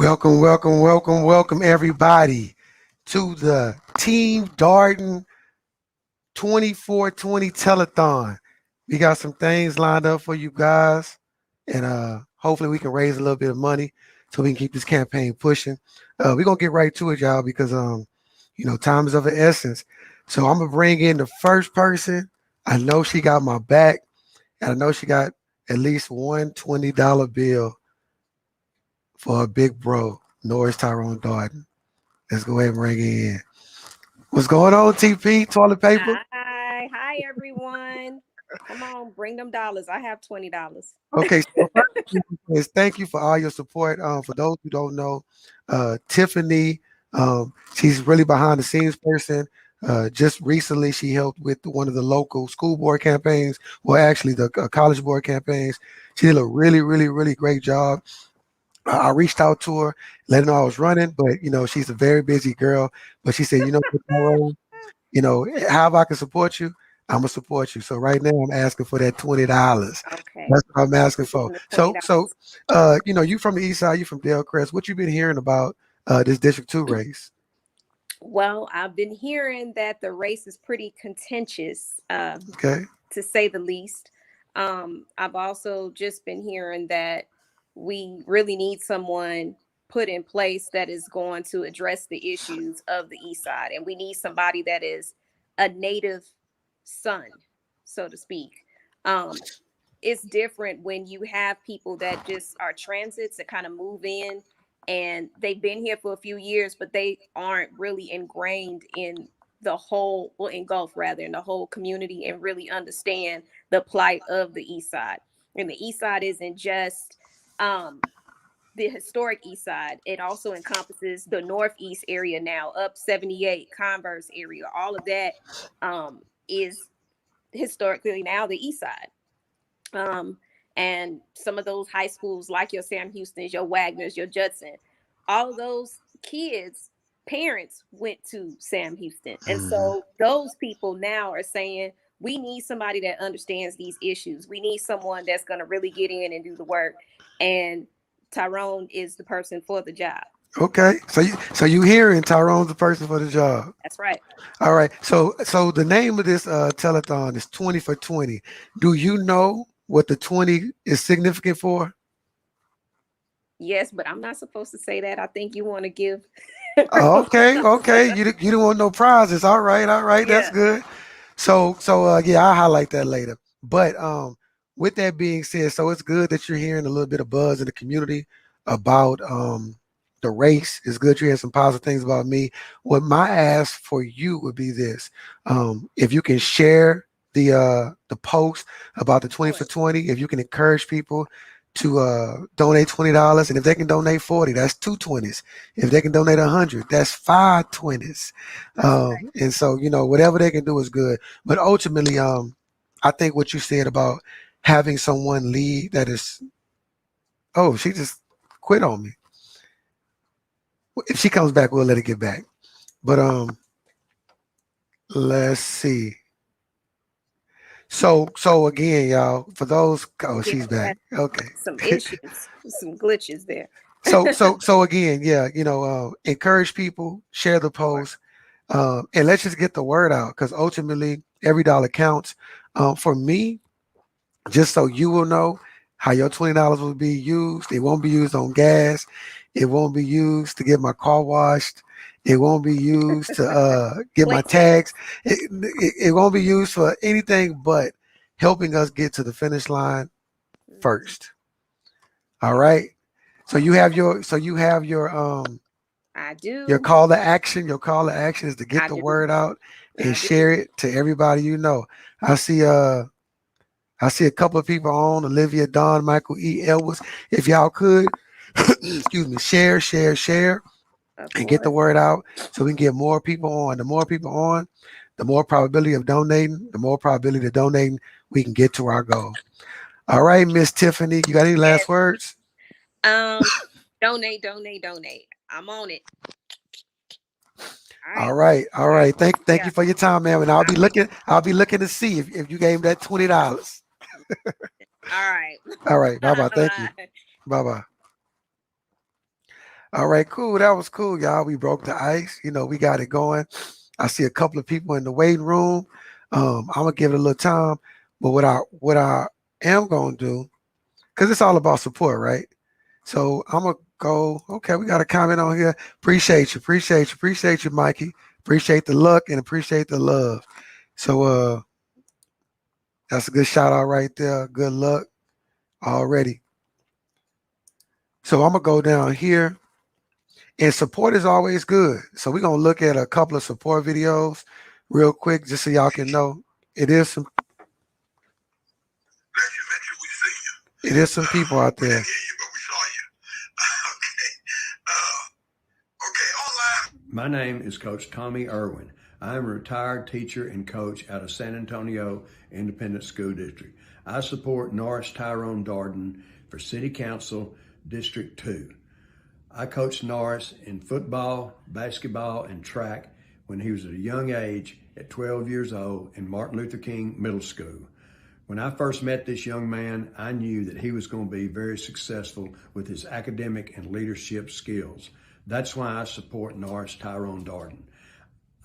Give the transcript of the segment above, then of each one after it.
Welcome, everybody to the Team Darden 24/20 Telethon. We got some things lined up for you guys, and hopefully we can raise a little bit of money so we can keep this campaign pushing. We're gonna get right to it, y'all, because time is of the essence. So I'm gonna bring in the first person. I know she got my back, and I know she got at least one $20 bill for a big bro, Norris Tyrone Darden. Let's go ahead and bring it in. What's going on, TP? Toilet paper? Hi, everyone. Come on, bring them dollars. I have $20. Okay, so first thing is thank you for all your support. For those who don't know, Tiffany, she's really behind the scenes person. Just recently, she helped with one of the local school board campaigns, well, actually the college board campaigns. She did a really great job. I reached out to her, let her know I was running, but she's a very busy girl. But she said, Tyrone, however I can support you, I'm gonna support you. So right now I'm asking for that $20. Okay. That's what I'm asking for. The So $20. you from the east side, you from Dale Crest. What you been hearing about this District 2 race? Well, I've been hearing that the race is pretty contentious, Okay. to say the least. I've also just been hearing that we really need someone put in place that is going to address the issues of the east side. And we need somebody that is a native son, so to speak. It's different when you have people that just are transits that kind of move in and they've been here for a few years, but they aren't really ingrained in the whole, well, engulfed rather, in the whole community and really understand the plight of the east side. And the east side isn't just the historic east side. It also encompasses the northeast area now, up 78, Converse area. All of that is historically now the east side. And some of those high schools, like your Sam Houston's, your Wagner's, your Judson, all of those kids' parents went to Sam Houston. And Mhm. so those people now are saying, we need somebody that understands these issues. We need someone that's going to really get in and do the work. And Tyrone is the person for the job. Okay. So you hearing Tyrone's the person for the job. That's right. All right. So the name of this telethon is 20 for 20. Do you know what the 20 is significant for? Yes, but I'm not supposed to say that. I think you want to give. Okay. You don't want no prizes. All right, that's Yeah. good. So yeah, I'll highlight that later. But with that being said, so it's good that you're hearing a little bit of buzz in the community about the race. It's good you're hearing some positive things about me. What my ask for you would be this: if you can share the post about the Of 20 for course. 20, if you can encourage people to donate $20, and if they can donate 40, that's two 20s. If they can donate 100, that's five 20s. That's right. And so whatever they can do is good. But ultimately, I think what you said about having someone lead that is, oh, she just quit on me. If she comes back, we'll let her get back. But let's see. So again, y'all, for those, oh, Yeah, she's we had back. Okay. some issues, some glitches there. So again, yeah, encourage people, share the Sure. post, and let's just get the word out because ultimately every dollar counts. For me, just so you will know how your $20 will be used. It won't be used on gas. It won't be used to get my car washed. It won't be used to get my Please. tags. It won't be used for anything but helping us get to the finish line Mhm. first. All right. So you have your I your do. call to action. Your call to action is to get I the do. word out and I do. share it to everybody you know. I see uh I see a couple of people on Olivia, Don, Michael E. Edwards. If y'all could, excuse me, share, Of and get the course. word out so we can get more people on. The more people on, the more probability of donating, the more probability of donating, we can get to our goal. All right, Miss Tiffany, you got any last Yes. words? Um, donate, donate, donate. I'm on it. All right. All I right. Thank yeah. you for your time, man. And I'll be looking to see if you gave that $20. All right. All right, bye bye. Thank you. Bye. Bye bye. All right, cool. That was cool, y'all. We broke the ice. We got it going. I see a couple of people in the waiting room. I'm gonna give it a little time, but what I am gonna do, because it's all about support, right? So I'm gonna go. Okay, we got a comment on here. Appreciate you, Mikey. Appreciate the luck and appreciate the love. So that's a good shout out right there. Good luck already. So I'm gonna go down here. And support is always good. So we're gonna look at a couple of support videos real quick, just so y'all can know it is some people out there. My name is Coach Tommy Irwin. I am a retired teacher and coach out of San Antonio Independent School District. I support Norris Tyrone Darden for City Council District 2. I coached Norris in football, basketball, and track when he was at a young age at 12 years old in Martin Luther King Middle School. When I first met this young man, I knew that he was going to be very successful with his academic and leadership skills. That's why I support Norris Tyrone Darden.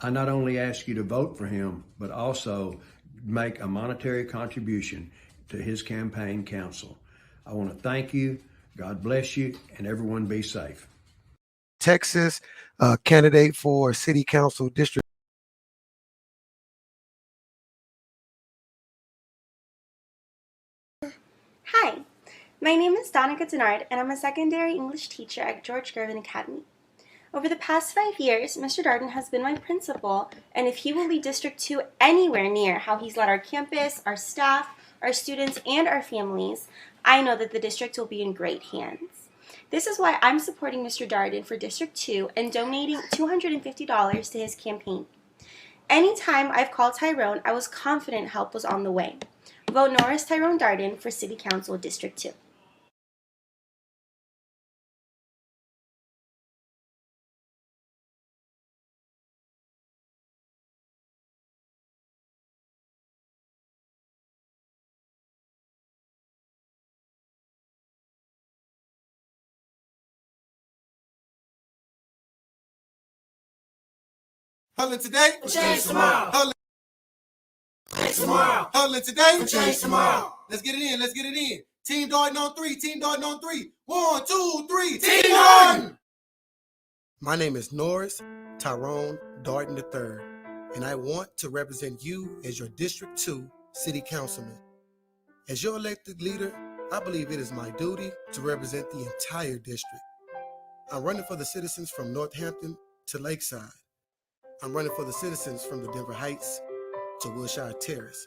I not only ask you to vote for him, but also make a monetary contribution to his campaign council. I want to thank you. God bless you, and everyone be safe. Texas candidate for City Council District. Hi, my name is Donica Denard, and I'm a secondary English teacher at George Gervin Academy. Over the past 5 years, Mr. Darden has been my principal, and if he will lead District 2 anywhere near how he's led our campus, our staff, our students, and our families, I know that the district will be in great hands. This is why I'm supporting Mr. Darden for District 2 and donating $250 to his campaign. Anytime I've called Tyrone, I was confident help was on the way. Vote Norris Tyrone Darden for City Council District 2. Hustling today, change tomorrow. Hustling tomorrow. Hustling today, change tomorrow. Let's get it in. Let's get it in. Team Darden on three. Team Darden on three. 1, 2, 3. Team Darden. My name is Norris Tyrone Darden III, and I want to represent you as your District 2 City Councilman. As your elected leader, I believe it is my duty to represent the entire district. I'm running for the citizens from Northampton to Lakeside. I'm running for the citizens from the Denver Heights to Wilshire Terrace.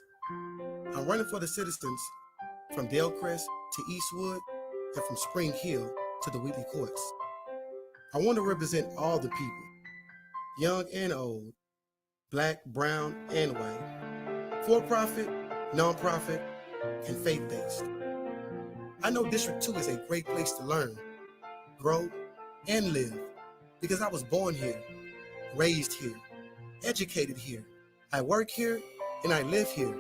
I'm running for the citizens from Dale-Crest to Eastwood and from Spring Hill to the Wheatley Courts. I want to represent all the people, young and old, black, brown, and white, for-profit, non-profit, and faith-based. I know District 2 is a great place to learn, grow, and live because I was born here, raised here, educated here. I work here and I live here.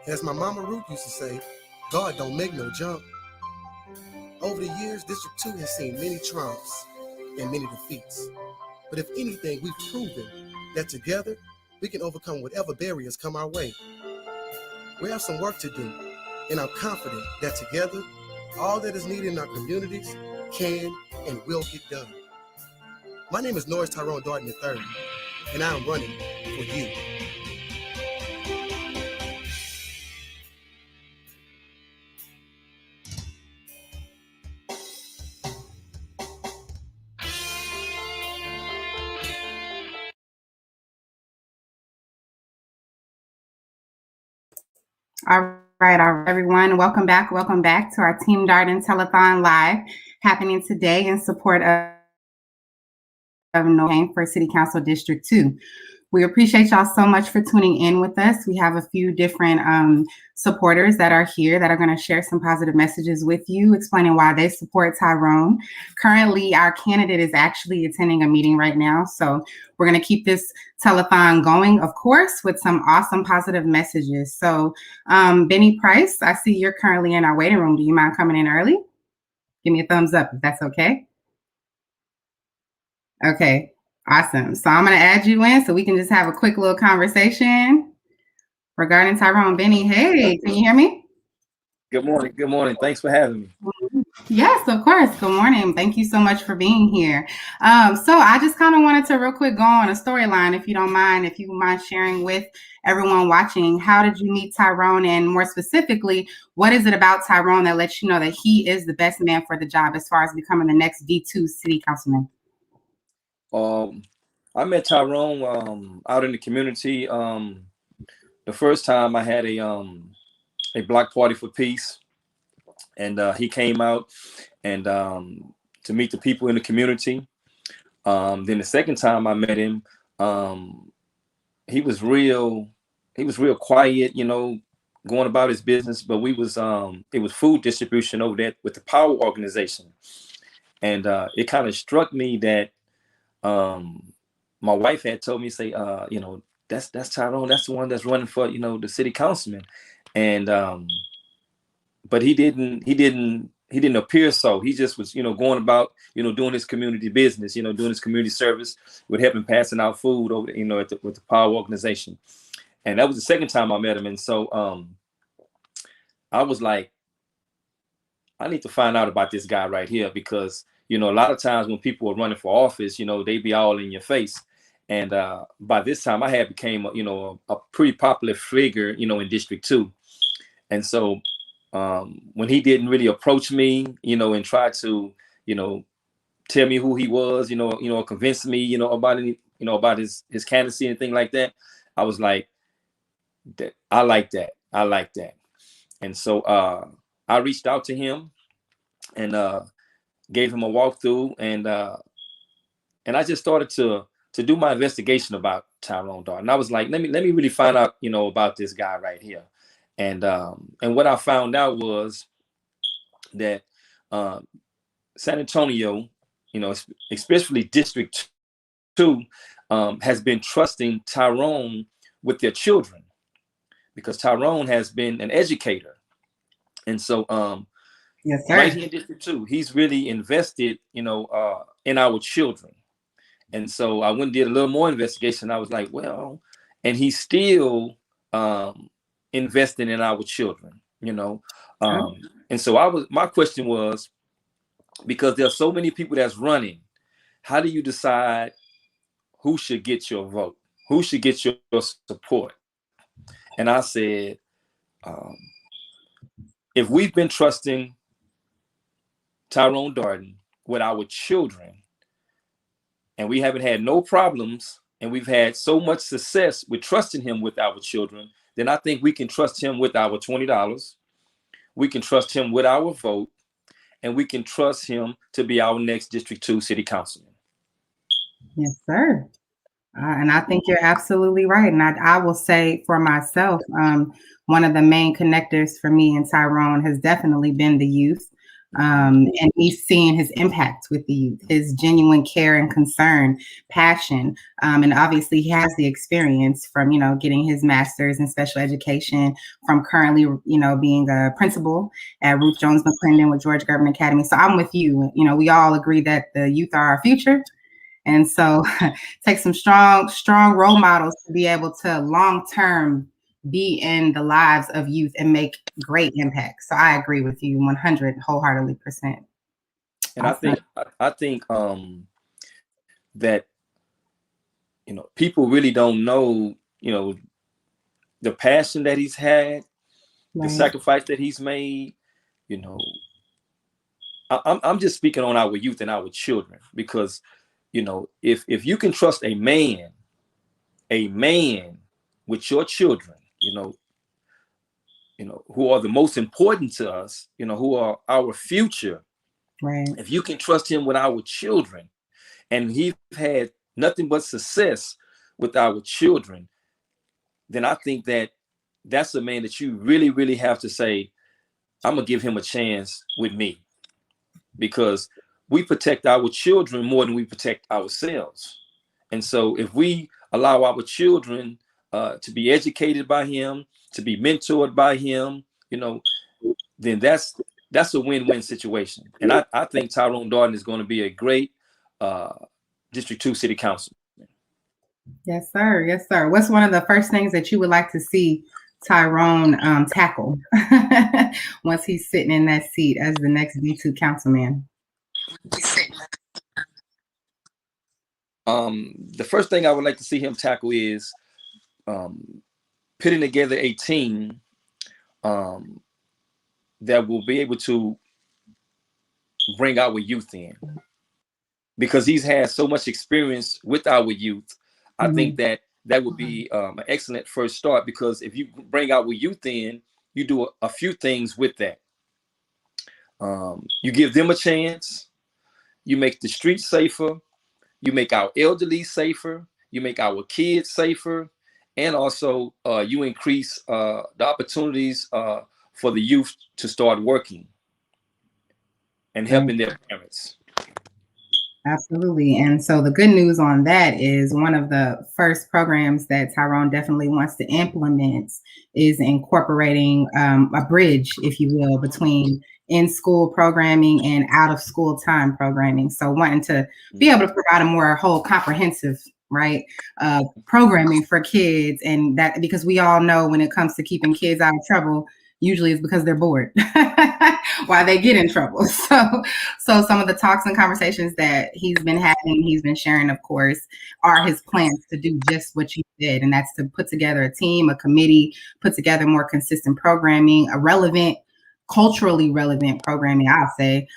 As my mama Ruth used to say, God don't make no jump. Over the years, District 2 has seen many triumphs and many defeats. But if anything, we've proven that together, we can overcome whatever barriers come our way. We have some work to do, and I'm confident that together, all that is needed in our communities can and will get done. My name is Norris Tyrone Darden III, and I am running for you. All right, everyone. Welcome back to our Team Darden Telethon Live happening today in support of North for City Council District 2. We appreciate y'all so much for tuning in with us. We have a few different supporters that are here that are going to share some positive messages with you, explaining why they support Tyrone. Currently, our candidate is actually attending a meeting right now, so we're going to keep this telethon going, of course, with some awesome positive messages. So, Benny Price, I see you're currently in our waiting room. Do you mind coming in early? Give me a thumbs up if that's okay. Okay, awesome. So I'm going to add you in so we can just have a quick little conversation regarding Tyrone. Benny, hey, can you hear me? Good morning. Good morning. Thanks for having me. Yes, of course. Good morning. Thank you so much for being here. So I just kind of wanted to real quick go on a storyline, if you don't mind, if you mind sharing with everyone watching, how did you meet Tyrone? And more specifically, what is it about Tyrone that lets you know that he is the best man for the job as far as becoming the next D2 city councilman? I met Tyrone out in the community. The first time I had a block party for peace, and he came out and to meet the people in the community. Then the second time I met him, he was real quiet, going about his business. But it was food distribution over there with the Power organization, and it kind of struck me that my wife had told me, say, that's Tyrone, that's the one that's running for the city councilman, and but he didn't appear so. He just was, going about, doing his community business, doing his community service with helping passing out food over, with the Power organization. And that was the second time I met him. And so I was like, I need to find out about this guy right here, because, a lot of times when people are running for office, they be all in your face. And by this time I had became, a pretty popular figure, in District 2. And so when he didn't really approach me, and try to, tell me who he was, convince me, about any, about his candidacy and things like that, I was like, I like that. I like that. And so I reached out to him and gave him a walkthrough, and I just started to do my investigation about Tyrone Darden. I was like, let me really find out, about this guy right here. And what I found out was that San Antonio, especially District 2, has been trusting Tyrone with their children, because Tyrone has been an educator. And so Yes, sir. right here in District 2, he's really invested, in our children. And so I went and did a little more investigation. I was like, well, and he's still investing in our children, and so my question was, because there's so many people that's running, how do you decide who should get your vote? Who should get your support? And I said, if we've been trusting Tyrone Darden with our children, and we haven't had no problems, and we've had so much success with trusting him with our children, then I think we can trust him with our $20. We can trust him with our vote, and we can trust him to be our next District 2 city councilman. Yes, sir. And I think you're absolutely right. And I will say for myself, one of the main connectors for me and Tyrone has definitely been the youth. And me seeing his impact with the youth, his genuine care and concern, passion. And obviously he has the experience from, getting his master's in special education, from currently, being a principal at Ruth Jones McClendon with George Gervin Academy. So I'm with you. We all agree that the youth are our future. And so take some strong role models to be able to long-term be in the lives of youth and make great impact. So I agree with you 100 wholeheartedly %. And awesome. I think that, people really don't know, the passion that he's had, right, the sacrifice that he's made. I'm just speaking on our youth and our children, because, if you can trust a man with your children, who are the most important to us, who are our future. Right. If you can trust him with our children, and he's had nothing but success with our children, then I think that that's a man that you really, really have to say, I'm gonna give him a chance with me, because we protect our children more than we protect ourselves. And so if we allow our children to be educated by him, to be mentored by him, then that's a win-win situation. And I think Tyrone Darden is going to be a great District 2 City Council. Yes, sir. Yes, sir. What's one of the first things that you would like to see Tyrone tackle once he's sitting in that seat as the next D2 councilman? The first thing I would like to see him tackle is putting together a team that will be able to bring our youth in, because he's had so much experience with our youth. I think that would be an excellent first start, because if you bring our youth in, you do a few things with that. You give them a chance, you make the streets safer, you make our elderly safer, you make our kids safer, and also you increase the opportunities for the youth to start working and helping their parents. Absolutely. And so the good news on that is one of the first programs that Tyrone definitely wants to implement is incorporating a bridge, if you will, between in-school programming and out-of-school time programming. So wanting to be able to provide a more whole comprehensive, right, programming for kids. And that, because we all know when it comes to keeping kids out of trouble, usually it's because they're bored why they get in trouble. So some of the talks and conversations that he's been having, he's been sharing, of course, are his plans to do just what you did. And that's to put together a team, a committee, put together more consistent programming, a relevant, culturally relevant programming, I'll say,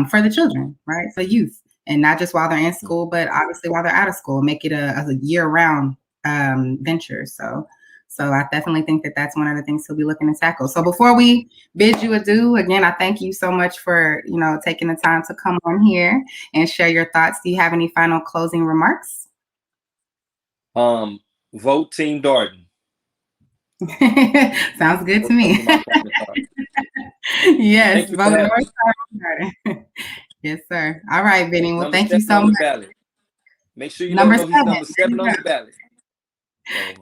for the children, right? For youth. And not just while they're in school, but obviously while they're out of school, make it a year-round venture. So I definitely think that that's one of the things he'll be looking to tackle. So before we bid you adieu, again, I thank you so much for, taking the time to come on here and share your thoughts. Do you have any final closing remarks? Vote Team Darden. Sounds good to me. Yes, vote North Darden. Yes, sir. All right, Benny. Well, thank you so much. Make sure you know he's number 7 on the ballot.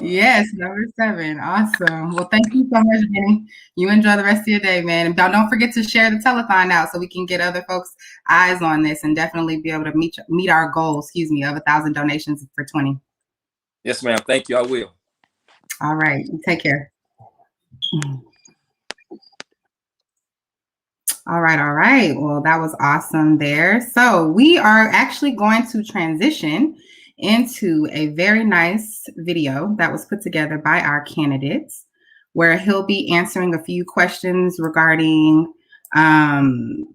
Yes, number 7. Awesome. Well, thank you so much, Benny. You enjoy the rest of your day, man. And don't forget to share the telethon out so we can get other folks' eyes on this and definitely be able to meet our goal, of 1,000 donations for 20. Yes, ma'am. Thank you. I will. All right. Take care. All right. Well, that was awesome there. So we are actually going to transition into a very nice video that was put together by our candidates, where he'll be answering a few questions regarding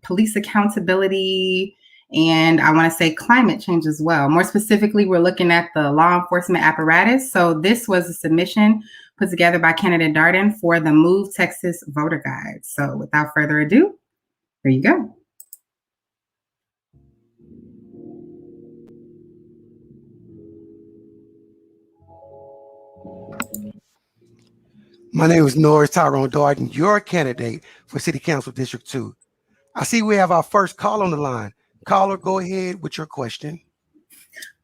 police accountability, and I want to say climate change as well. More specifically, we're looking at the law enforcement apparatus. So this was a submission put together by candidate Darden for the Move Texas Voter Guide. So without further ado, here you go. My name is Norris Tyrone Darden, your candidate for City Council District 2. I see we have our first call on the line. Caller, go ahead with your question.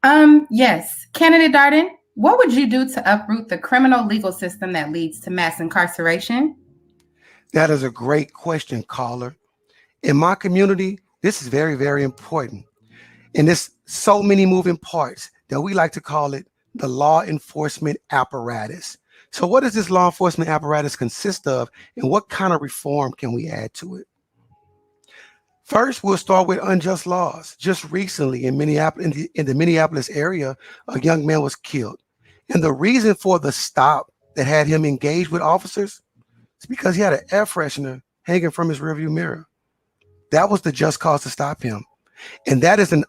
Yes. Candidate Darden, what would you do to uproot the criminal legal system that leads to mass incarceration? That is a great question, caller. In my community, this is very, very important. And there's so many moving parts that we like to call it the law enforcement apparatus. So what does this law enforcement apparatus consist of, and what kind of reform can we add to it? First, we'll start with unjust laws. Just recently in Minneapolis, in the Minneapolis area, a young man was killed. And the reason for the stop that had him engaged with officers is because he had an air freshener hanging from his rearview mirror. That was the just cause to stop him. And that is an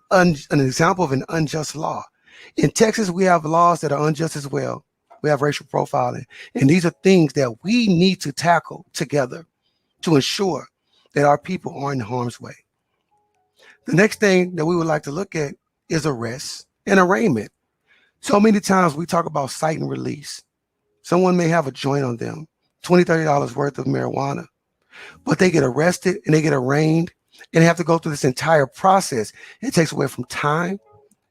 example of an unjust law. In Texas, we have laws that are unjust as well. We have racial profiling. And these are things that we need to tackle together to ensure that our people aren't in harm's way. The next thing that we would like to look at is arrest and arraignment. So many times we talk about cite and release. Someone may have a joint on them, $20, $30 worth of marijuana, but they get arrested and they get arraigned and they have to go through this entire process. It takes away from time.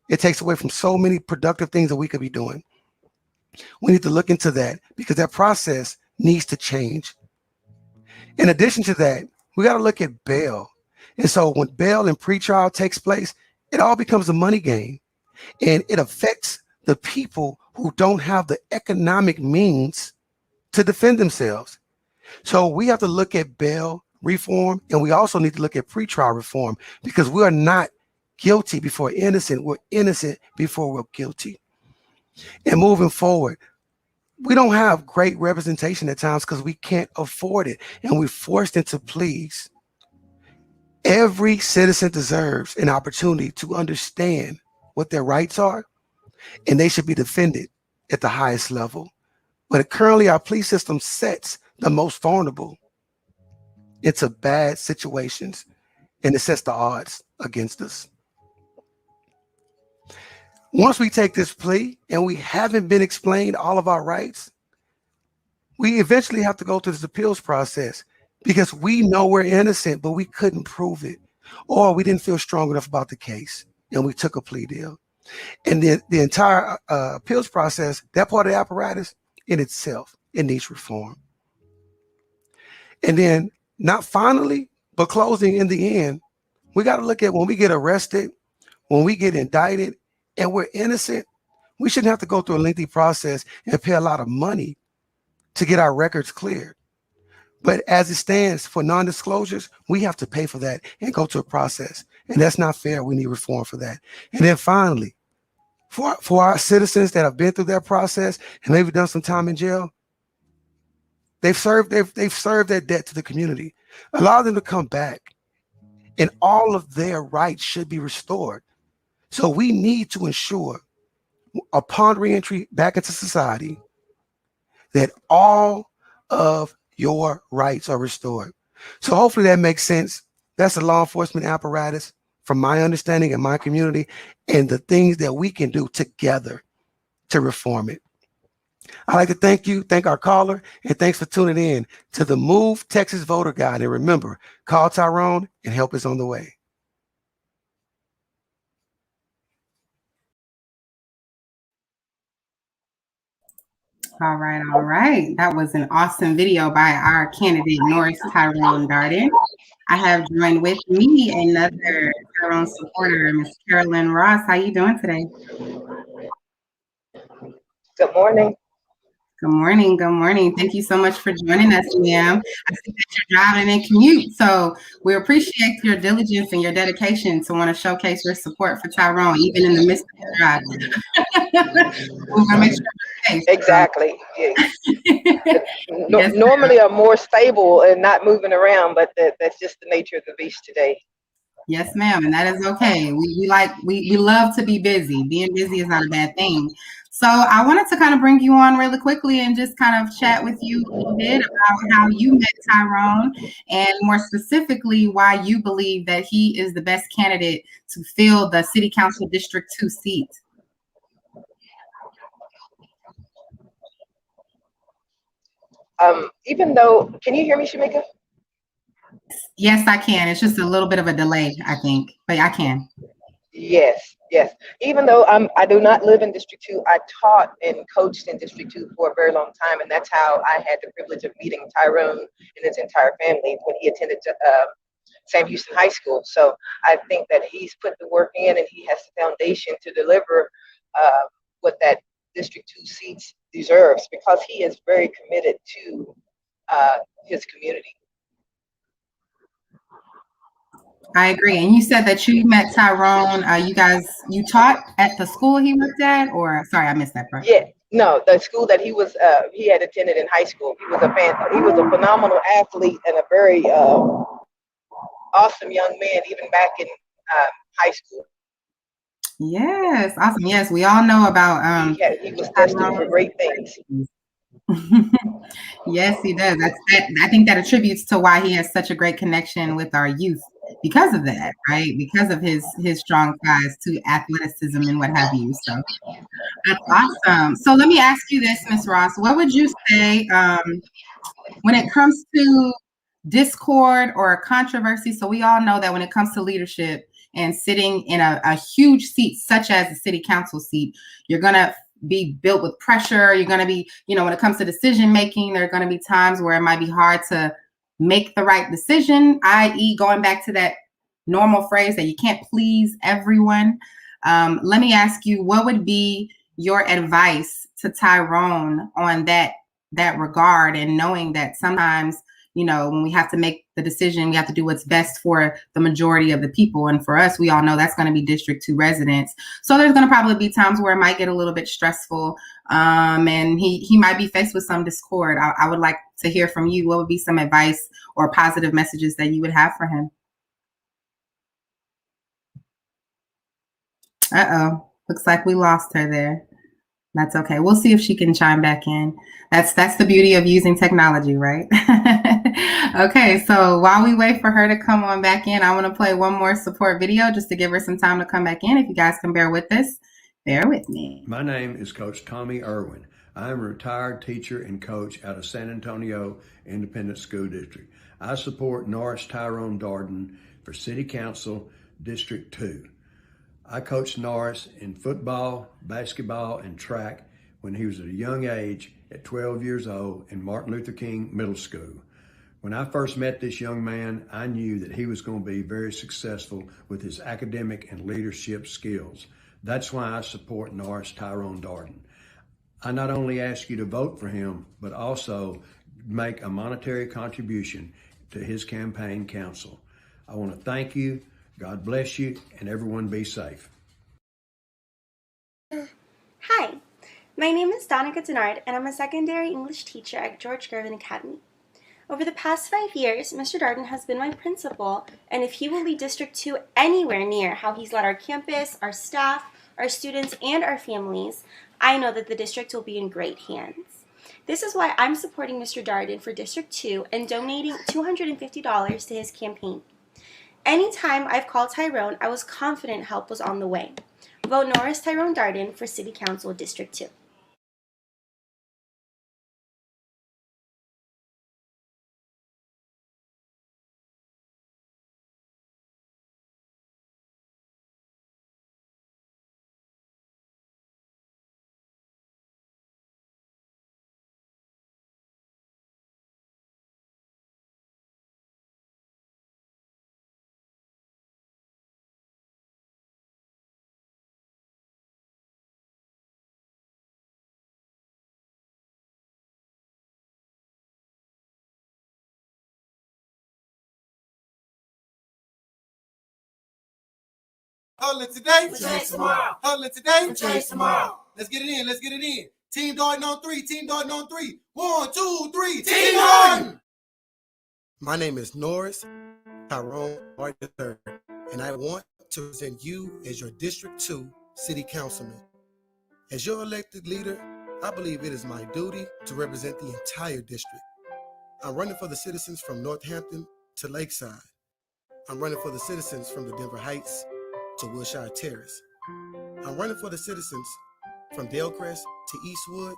It takes away from so many productive things that we could be doing. We need to look into that because that process needs to change. In addition to that, we got to look at bail. And so when bail and pretrial takes place, it all becomes a money game. And it affects the people who don't have the economic means to defend themselves. So we have to look at bail reform, and we also need to look at pretrial reform, because we are not guilty before innocent. We're innocent before we're guilty. And moving forward, we don't have great representation at times because we can't afford it, and we're forced into pleas. Every citizen deserves an opportunity to understand what their rights are, and they should be defended at the highest level. But currently, our police system sets the most vulnerable into bad situations, and it sets the odds against us. Once we take this plea and we haven't been explained all of our rights, we eventually have to go through this appeals process, because we know we're innocent, but we couldn't prove it, or we didn't feel strong enough about the case, and we took a plea deal. And the entire appeals process, that part of the apparatus in itself, it needs reform. And then, not finally, but closing in the end, we got to look at when we get arrested, when we get indicted, and we're innocent, we shouldn't have to go through a lengthy process and pay a lot of money to get our records cleared. But as it stands for non-disclosures, we have to pay for that and go to a process. And that's not fair. We need reform for that. And then finally, for our citizens that have been through that process and maybe done some time in jail, they've served their debt to the community. Allow them to come back, and all of their rights should be restored. So we need to ensure, upon reentry back into society, that all of your rights are restored. So hopefully that makes sense. That's the law enforcement apparatus from my understanding in my community, and the things that we can do together to reform it. I'd like to thank our caller, and thanks for tuning in to the Move Texas Voter Guide. And remember, call Tyrone, and help is on the way. All right, all right. That was an awesome video by our candidate, Norris Tyrone Darden. I have joined with me another Tyrone supporter, Ms. Carolyn Ross. How you doing today? Good morning. Good morning. Good morning. Thank you so much for joining us, ma'am. I see that you're driving and commute, so we appreciate your diligence and your dedication to want to showcase your support for Tyrone, even in the midst of the drive. We want to make sure you're safe. Exactly. Yes, normally I'm more stable and not moving around, but that's just the nature of the beast today. Yes, ma'am, and that is okay. We love to be busy. Being busy is not a bad thing. So I wanted to kind of bring you on really quickly and just kind of chat with you a little bit about how you met Tyrone, and more specifically, why you believe that he is the best candidate to fill the City Council District 2 seat. Even though, can you hear me, Shamika? Yes, I can. It's just a little bit of a delay, I think, but I can. Yes. Even though I do not live in District 2, I taught and coached in District 2 for a very long time, and that's how I had the privilege of meeting Tyrone and his entire family when he attended Sam Houston High School. So I think that he's put the work in, and he has the foundation to deliver what that District 2 seats deserves, because he is very committed to his community. I agree. And you said that you met Tyrone. You taught at the school he worked at, or sorry, I missed that part. Yeah, no, the school that he had attended in high school. He was a phenomenal athlete and a very awesome young man, even back in high school. Yes, awesome. Yes, we all know about he was destined for great things. Yes, he does. I think that attributes to why he has such a great connection with our youth, because of that, right? Because of his strong ties to athleticism and what have you. So that's awesome. So let me ask you this, Ms. Ross. What would you say when it comes to discord or controversy? So we all know that when it comes to leadership and sitting in a huge seat such as the city council seat, you're going to be built with pressure. You're going to be, when it comes to decision making, there are going to be times where it might be hard to make the right decision, i.e. going back to that normal phrase that you can't please everyone. Let me ask you, what would be your advice to Tyrone on that regard, and knowing that sometimes, you know, when we have to make the decision, we have to do what's best for the majority of the people. And for us, we all know that's going to be District 2 residents. So there's going to probably be times where it might get a little bit stressful, and he might be faced with some discord. I would like to hear from you. What would be some advice or positive messages that you would have for him? Uh-oh. Looks like we lost her there. That's okay. We'll see if she can chime back in. That's the beauty of using technology, right? Okay, so while we wait for her to come on back in, I want to play one more support video just to give her some time to come back in. If you guys can bear with us, bear with me. My name is Coach Tommy Irwin. I am a retired teacher and coach out of San Antonio Independent School District. I support Norris Tyrone Darden for City Council District 2. I coached Norris in football, basketball, and track when he was at a young age at 12 years old in Martin Luther King Middle School. When I first met this young man, I knew that he was going to be very successful with his academic and leadership skills. That's why I support Norris Tyrone Darden. I not only ask you to vote for him, but also make a monetary contribution to his campaign council. I want to thank you. God bless you, and everyone be safe. Hi, my name is Donica Denard, and I'm a secondary English teacher at George Gervin Academy. Over the past 5 years, Mr. Darden has been my principal, and if he will lead District 2 anywhere near how he's led our campus, our staff, our students, and our families, I know that the district will be in great hands. This is why I'm supporting Mr. Darden for District 2 and donating $250 to his campaign. Anytime I've called Tyrone, I was confident help was on the way. Vote Norris Tyrone Darden for City Council District 2. Huddling today, we change tomorrow. Huddling today, we change tomorrow. Let's get it in. Let's get it in. Team Darden on 3. Team Darden on 3. 1, 2, 3. Team Darden. My name is Norris Tyrone Darden III, and I want to present you as your District 2 City Councilman. As your elected leader, I believe it is my duty to represent the entire district. I'm running for the citizens from Northampton to Lakeside. I'm running for the citizens from the Denver Heights to Wilshire Terrace. I'm running for the citizens from Dale-Crest to Eastwood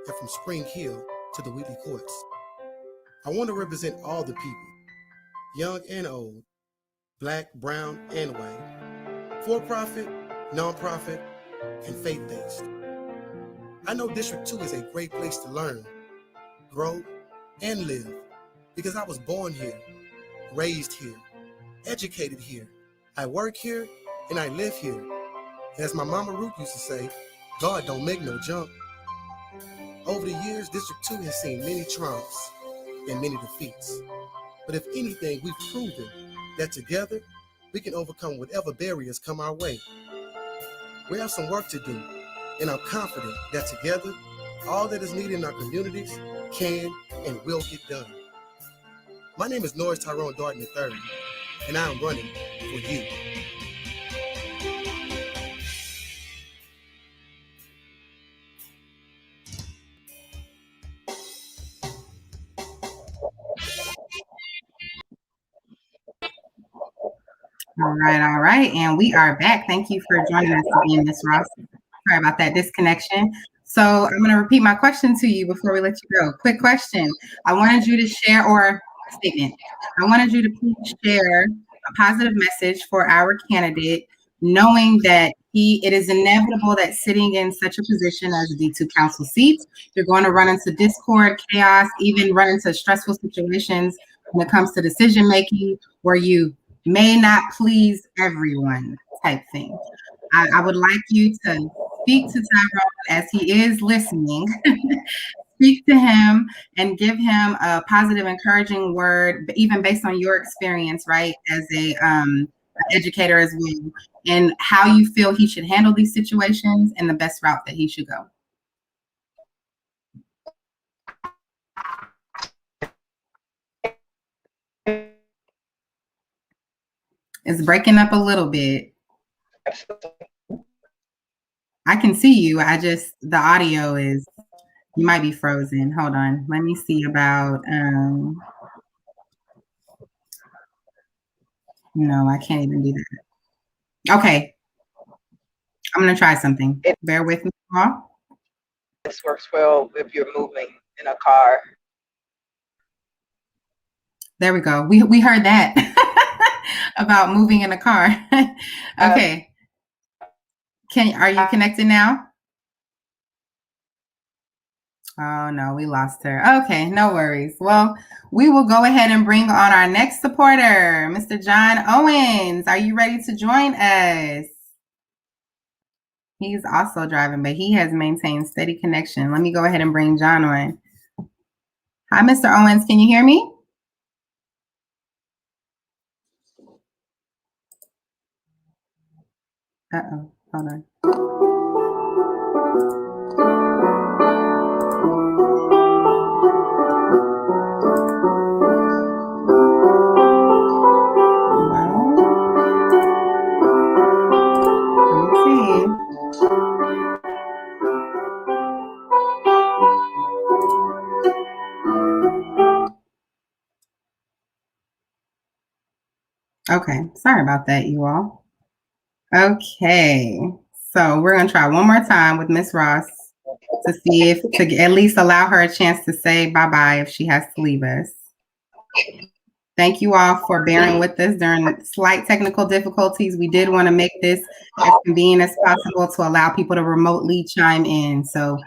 and from Spring Hill to the Wheatley Courts. I want to represent all the people, young and old, black, brown, and white, for-profit, non-profit, and faith-based. I know District 2 is a great place to learn, grow, and live because I was born here, raised here, educated here. I work here and I live here. And as my mama Ruth used to say, God don't make no jump. Over the years, District 2 has seen many triumphs and many defeats. But if anything, we've proven that together, we can overcome whatever barriers come our way. We have some work to do, and I'm confident that together, all that is needed in our communities can and will get done. My name is Norris Tyrone Darden III, and I am running for you. All right. And we are back. Thank you for joining us again, Ms. Ross. Sorry about that disconnection. So I'm going to repeat my question to you before we let you go. Quick question. I wanted you to share, or statement. I wanted you to please share a positive message for our candidate, knowing that it is inevitable that sitting in such a position as a D2 council seat, you're going to run into discord, chaos, even run into stressful situations when it comes to decision making where you may not please everyone type thing. I would like you to speak to Tyrone as he is listening. Speak to him and give him a positive, encouraging word, even based on your experience, right, as a educator as well, and how you feel he should handle these situations and the best route that he should go. It's breaking up a little bit. I can see you. The audio is, you might be frozen. Hold on. Let me see about, no, I can't even do that. Okay. I'm going to try something. Bear with me, Paul. This works well if you're moving in a car. There we go. We heard that about moving in a car. Okay. Are you connected now? Oh no, we lost her. Okay, no worries. Well, we will go ahead and bring on our next supporter, Mr. John Owens. Are you ready to join us? He's also driving, but he has maintained steady connection. Let me go ahead and bring John on. Hi, Mr. Owens. Can you hear me? Uh-oh. Hold on. Okay, sorry about that, you all. Okay, so we're gonna try one more time with Miss Ross to see if to at least allow her a chance to say bye-bye if she has to leave us. Thank you all for bearing with us during slight technical difficulties. We did want to make this as convenient as possible to allow people to remotely chime in. So,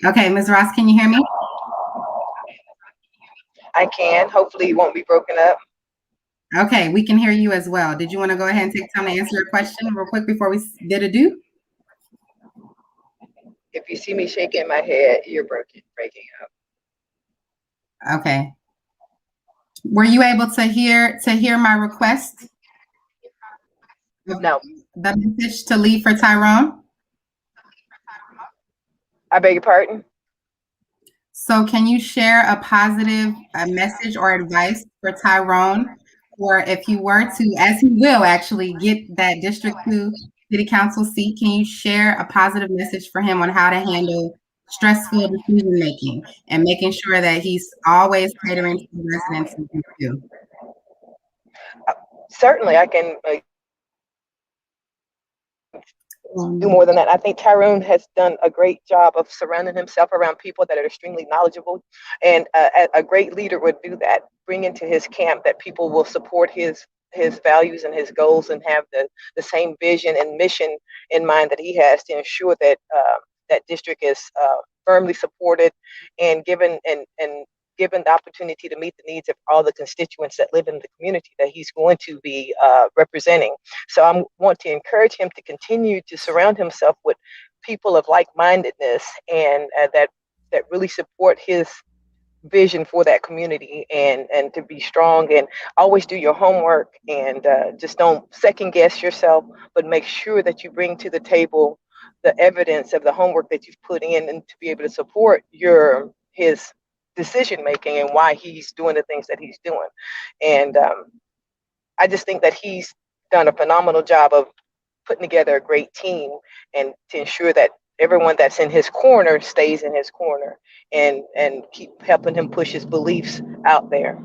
okay, Ms. Ross, can you hear me? I can. Hopefully it won't be broken up. Okay, we can hear you as well. Did you want to go ahead and take time to answer your question real quick before we did a do? If you see me shaking my head, you're breaking up. Okay. Were you able to hear my request? No. The message to leave for Tyrone? I beg your pardon? So can you share a positive message or advice for Tyrone, or if you were to, as he will actually get that District 2 City Council seat, can you share a positive message for him on how to handle stressful decision making and making sure that he's always catering to the residents of D2? Certainly, I can do more than that. I think Tyrone has done a great job of surrounding himself around people that are extremely knowledgeable, and a great leader would do that. Bring into his camp that people will support his values and his goals and have the same vision and mission in mind that he has to ensure that that district is firmly supported and given the opportunity to meet the needs of all the constituents that live in the community that he's going to be representing. So I want to encourage him to continue to surround himself with people of like-mindedness and that really support his vision for that community, and to be strong and always do your homework, and just don't second guess yourself, but make sure that you bring to the table the evidence of the homework that you've put in, and to be able to support his decision making and why he's doing the things that he's doing. And I just think that he's done a phenomenal job of putting together a great team, and to ensure that everyone that's in his corner stays in his corner, and keep helping him push his beliefs out there.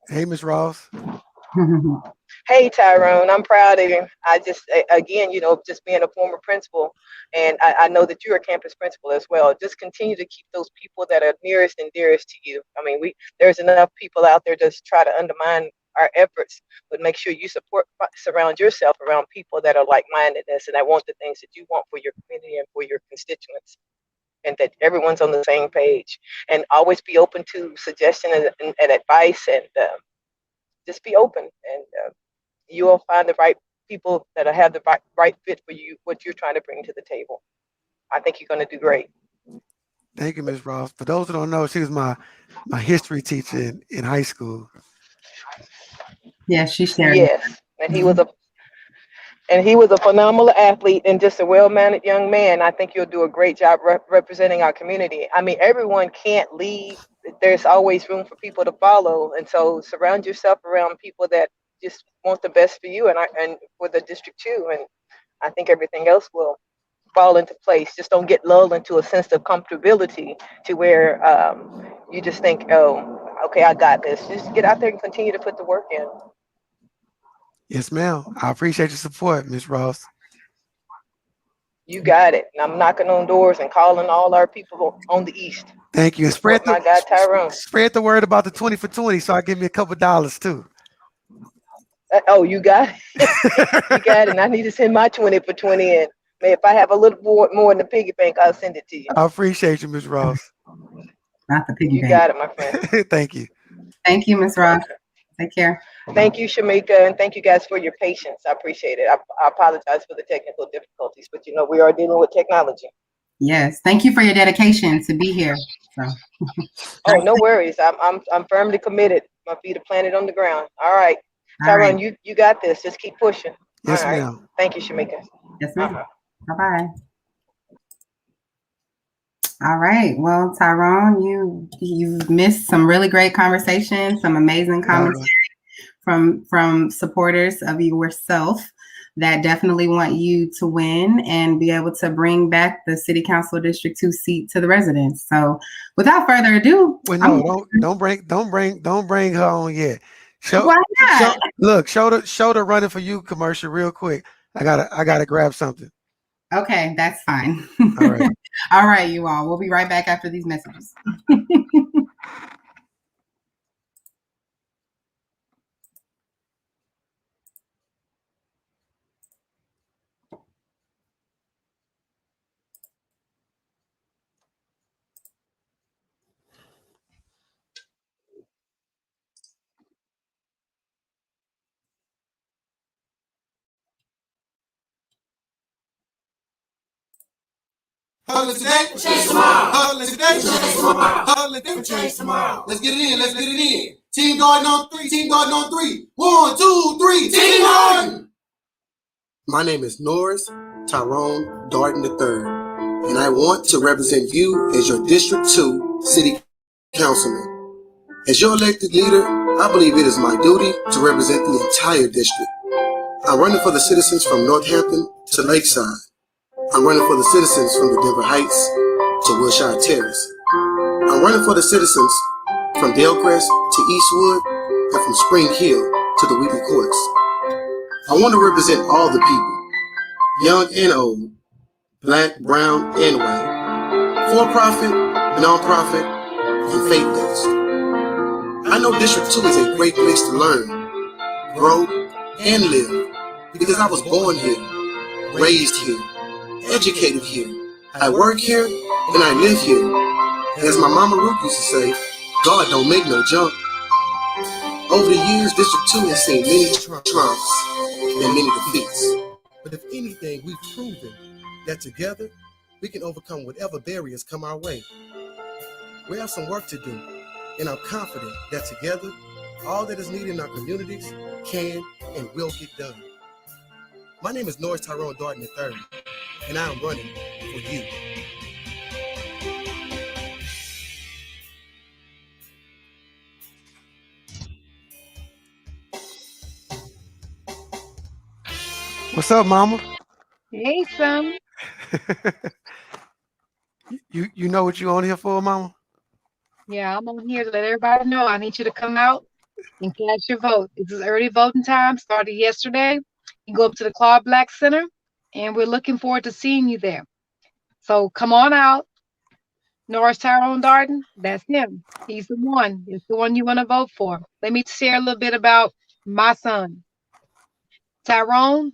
Hey, Ms. Ross. Hey, Tyrone, I'm proud of you. I just, again, just being a former principal, and I know that you're a campus principal as well. Just continue to keep those people that are nearest and dearest to you. I mean, there's enough people out there just try to undermine our efforts, but make sure you surround yourself around people that are like-mindedness and that want the things that you want for your community and for your constituents, and that everyone's on the same page. And always be open to suggestion and advice, and just be open, and you will find the right people that have the right fit for you, what you're trying to bring to the table. I think you're going to do great. Thank you, Ms. Ross. For those who don't know, she was my history teacher in high school. Yeah, she shared. Yes, and he was Mhm. a phenomenal athlete and just a well-mannered young man. I think you'll do a great job representing our community. I mean, everyone can't lead. There's always room for people to follow, and so surround yourself around people that just want the best for you and for the district too. And I think everything else will fall into place. Just don't get lulled into a sense of comfortability to where you just think, oh, okay, I got this. Just get out there and continue to put the work in. Yes, ma'am. I appreciate your support, Ms. Ross. You got it. And I'm knocking on doors and calling all our people on the east Thank you. to And support my guy Tyrone. spread the word about the 20 for 20 so I give me a couple dollars too. Oh, you got it. You got it. And I need to send my 20 for 20 in. Man, if I have a little more in the piggy bank, I'll send it to you. I appreciate you, Ms. Ross. Not the piggy You bank. got it, my friend. Thank you. Thank you, Ms. Ross. Take care. Thank you, Shamika, and thank you guys for your patience. I appreciate it. I apologize for the technical difficulties, but we are dealing with technology. Yes. Thank you for your dedication to be here. So. Oh, no worries. I'm firmly committed. My feet are planted on the ground. All right. Tyrone, you got this. Just keep pushing. Yes, all right. ma'am. Thank you, Shamika. Yes, ma'am. Bye-bye. All right. Well, Tyrone, you've missed some really great conversation, some amazing commentary from supporters of yourself that definitely want you to win and be able to bring back the City Council District 2 seat to the residents. So, without further ado, well, no, don't bring her on yet. Why not? Show the running for you commercial real quick. I gotta grab something. Okay, that's fine. All right. All right, you all. We'll be right back after these messages. Holla today, change tomorrow. Holla today, change tomorrow. Holla today, change tomorrow. Let's get it in. Let's get it in. Team Darden on three. Team Darden on three. 1, 2, 3. Team Darden. My name is Norris Tyrone Darden III, and I want to represent you as your District 2 City Councilman. As your elected leader, I believe it is my duty to represent the entire district. I'm running for the citizens from Northampton to Lakeside. I'm running for the citizens from the Denver Heights to Wilshire Terrace. I'm running for the citizens from Dalecrest to Eastwood and from Spring Hill to the Wheaton Courts. I want to represent all the people, young and old, black, brown, and white, for-profit, non-profit, and faith-based. I know District 2 is a great place to learn, grow, and live because I was born here, raised here, educated here. I work here and I live here. As my mama Ruth used to say, God don't make no junk. Over the years, District 2 has seen many triumphs and many defeats. But if anything, we've proven that together, we can overcome whatever barriers come our way. We have some work to do, and I'm confident that together, all that is needed in our communities can and will get done. My name is Norris Tyrone Darden III, and I am running for you. What's up, mama? Hey, son. You know what you on here for, mama? Yeah, I'm on here to let everybody know. I need you to come out and cast your vote. This is early voting time. Started yesterday. You go up to the Claude Black Center, and we're looking forward to seeing you there. So come on out. Norris Tyrone Darden, that's him. He's the one. It's the one you want to vote for. Let me share a little bit about my son. Tyrone,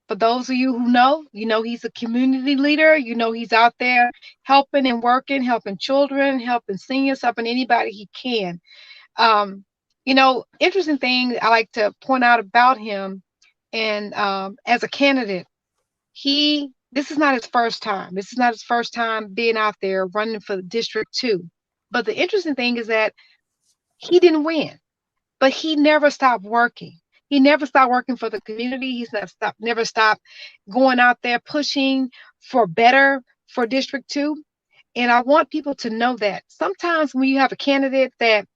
for those of you who know, you know he's a community leader. You know he's out there helping and working, helping children, helping seniors, helping anybody he can. Interesting thing I like to point out about him And as a candidate, this is not his first time. This is not his first time being out there running for District 2. But the interesting thing is that he didn't win, but he never stopped working. He never stopped working for the community. Never stopped going out there pushing for better for District 2. And I want people to know that sometimes when you have a candidate that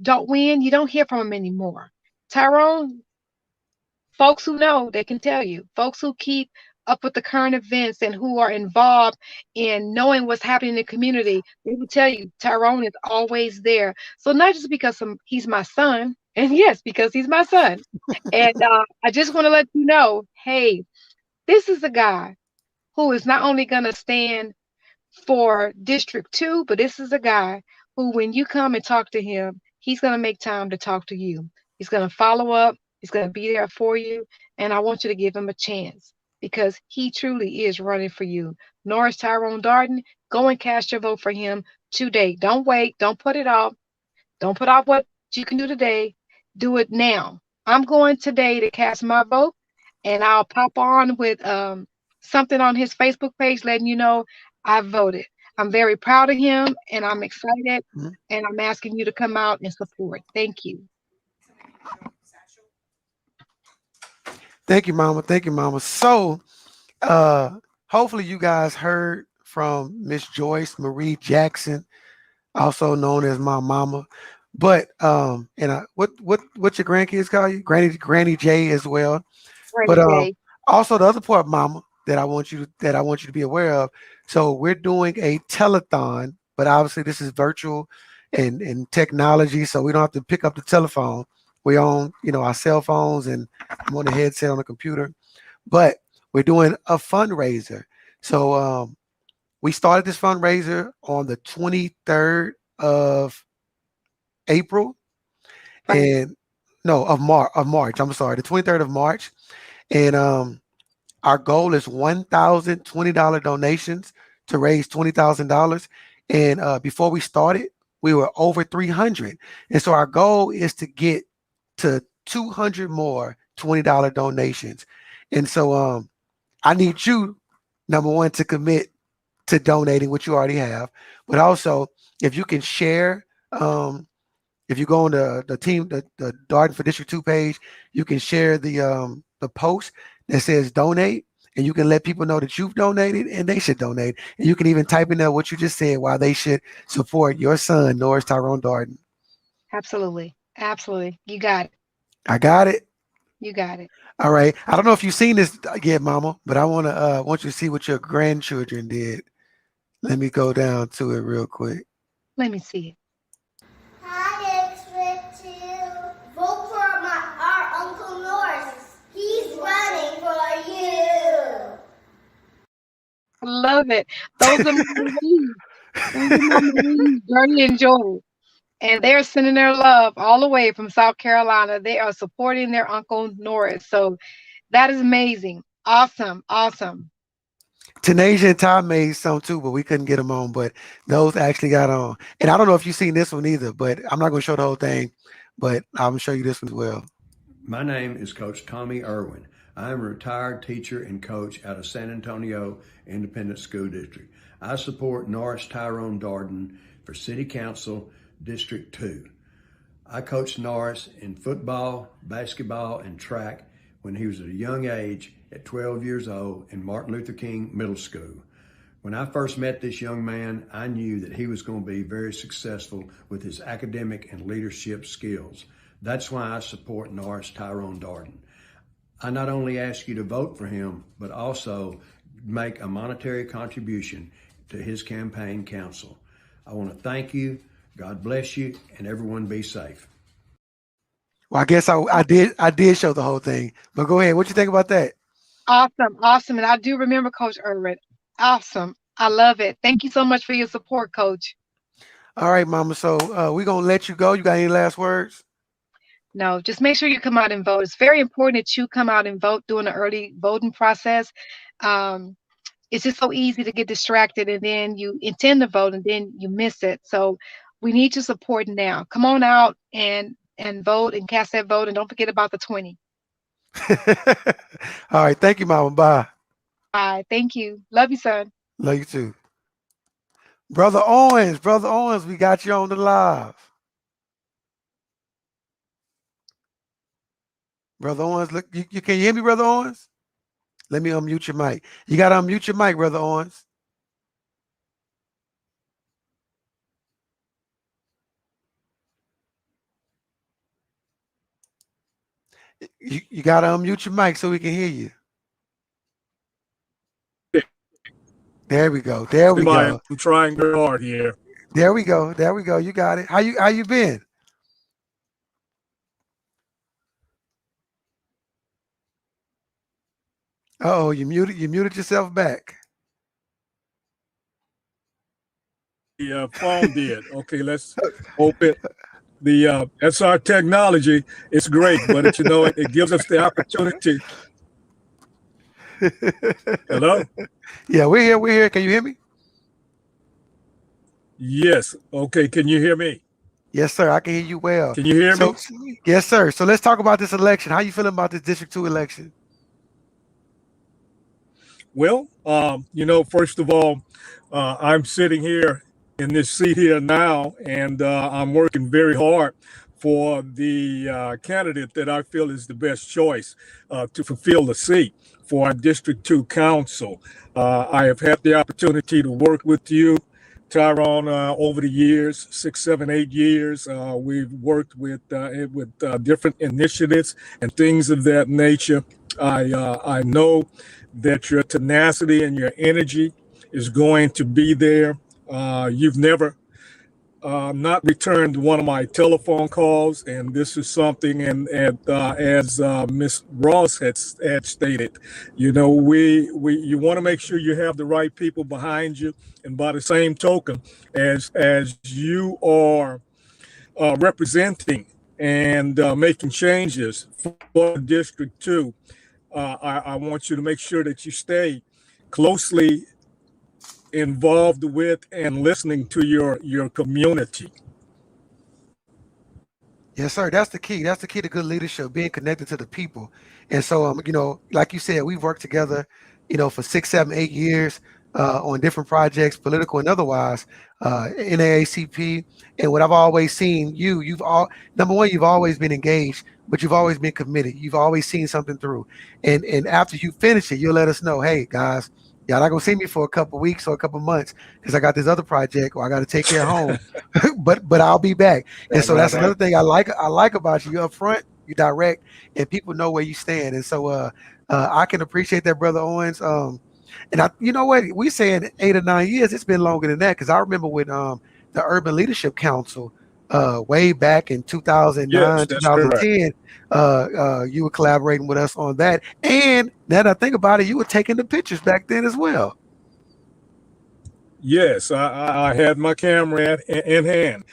don't win, you don't hear from them anymore. Tyrone, folks who know, they can tell you. Folks who keep up with the current events and who are involved in knowing what's happening in the community, they will tell you Tyrone is always there. So not just because he's my son, and yes, because he's my son. And I just want to let you know, hey, this is a guy who is not only going to stand for District 2, but this is a guy who, when you come and talk to him, he's going to make time to talk to you. He's going to follow up. He's going to be there for you. And I want you to give him a chance because he truly is running for you. Norris Tyrone Darden, go and cast your vote for him today. Don't wait. Don't put it off. Don't put off what you can do today. Do it now. I'm going today to cast my vote, and I'll pop on with something on his Facebook page letting you know I voted. I'm very proud of him, and I'm excited, Mhm. and I'm asking you to come out and support. Thank you. Thank you, Mama. Thank you, Mama. So, hopefully, you guys heard from Miss Joyce Marie Jackson, also known as my mama. But and what's your grandkids call you? Granny J as well. But Ready, Jay. also the other part, Mama, that I want you to be aware of. So we're doing a telethon, but obviously this is virtual and technology, so we don't have to pick up the telephone. We on our cell phones, and I'm on the headset on the computer. But we're doing a fundraiser. So we started this fundraiser on the 23rd of April, Right. and no, of March. I'm sorry, the 23rd of March. And our goal is $1,020 donations to raise $20,000. And before we started, we were over 300. And so our goal is to get to 200 more $20 donations. And so I need you, number one, to commit to donating what you already have, but also if you can share. If you go on the Darden for District 2 page, you can share the post that says donate, and you can let people know that you've donated and they should donate. And you can even type in there what you just said, why they should support your son, Norris Tyrone Darden. Absolutely. Absolutely. You got it. I got it. You got it. All right. I don't know if you've seen this yet, Mama, but I want you to see what your grandchildren did. Let me go down to it real quick. Let me see it. Hi, District 2. Vote for our Uncle Norris. He's running for you. I love it. Those are my Marines. Those are my Marines, Journey and Joy. And they're sending their love all the way from South Carolina. They are supporting their Uncle Norris. So that is amazing. Awesome. Awesome. Tanasia and Ty made some too, but we couldn't get them on. But those actually got on. And I don't know if you've seen this one either, but I'm not going to show the whole thing, but I'm going to show you this one as well. My name is Coach Tommy Irwin. I am a retired teacher and coach out of San Antonio Independent School District. I support Norris Tyrone Darden for City Council District 2. I coached Norris in football, basketball, and track when he was at a young age at 12 years old in Martin Luther King Middle School. When I first met this young man, I knew that he was going to be very successful with his academic and leadership skills. That's why I support Norris Tyrone Darden. I not only ask you to vote for him, but also make a monetary contribution to his campaign council. I want to thank you. God bless you, and everyone be safe. Well, I guess I did show the whole thing, but go ahead. What you think about that? Awesome. Awesome. And I do remember Coach Irwin. Awesome. I love it. Thank you so much for your support, Coach. All right, Mama. So we're going to let you go. You got any last words? No, just make sure you come out and vote. It's very important that you come out and vote during the early voting process. Um, it's just so easy to get distracted and then you intend to vote and then you miss it. So we need your support now. Come on out and vote and cast that vote, and don't forget about the 20. All right. Thank you, Mama. Bye. Bye. Thank you. Love you, son. Love you too. Brother Owens, we got you on the live. Brother Owens, look, you can you hear me, Brother Owens? Let me unmute your mic. You gotta unmute your mic, Brother Owens. You gotta unmute your mic so we can hear you. There we go. There we go. I'm trying very hard here. There we go. There we go. You got it. How you been? Oh, you muted yourself back. The phone did. Okay, let's hope it. That's our technology. It's great, but it gives us the opportunity. Hello? Yeah, we're here. We're here. Can you hear me? Yes. Okay, can you hear me? Yes, sir. I can hear you well. Can you hear me? Yes, sir. So let's talk about this election. How you feeling about this District 2 election? Well, first of all, I'm sitting here in this seat here now, and I'm working very hard for the candidate that I feel is the best choice to fulfill the seat for our District 2 Council. I have had the opportunity to work with you, Tyrone, over the years, 6, 7, 8 years. We've worked with different initiatives and things of that nature. I know that your tenacity and your energy is going to be there. You've never not returned one of my telephone calls, and this is something. And as Miss Ross had stated, you want to make sure you have the right people behind you. And by the same token, as you are representing and making changes for District 2, I want you to make sure that you stay closely involved with and listening to your community. Yes, sir. That's the key. That's the key to good leadership, being connected to the people. And so, like you said, we've worked together, for 6, 7, 8 years on different projects, political and otherwise, NAACP. And what I've always seen, number one, you've always been engaged, but you've always been committed. You've always seen something through. And after you finish it, you'll let us know, hey, guys, y'all not gonna see me for a couple of weeks or a couple of months because I got this other project or I got to take care of home, but I'll be back. And so that's another thing I like about you. You're upfront, you direct, and people know where you stand. And so I can appreciate that, Brother Owens. And you know what, we saying 8 or 9 years. It's been longer than that because I remember when the Urban Leadership Council way back in 2009, Yes, that's correct. 2010, you were collaborating with us on that. And now that I think about it, you were taking the pictures back then as well. Yes, I had my camera in hand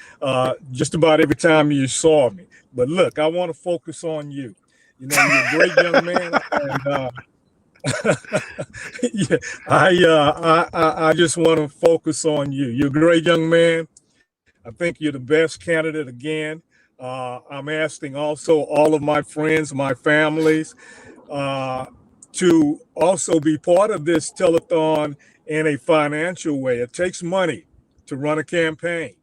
just about every time you saw me. But look, I want to focus on you. You're a great young man, and yeah, I just want to focus on you. You're a great young man. I think you're the best candidate again. I'm asking also all of my friends, my families, to also be part of this telethon in a financial way. It takes money to run a campaign.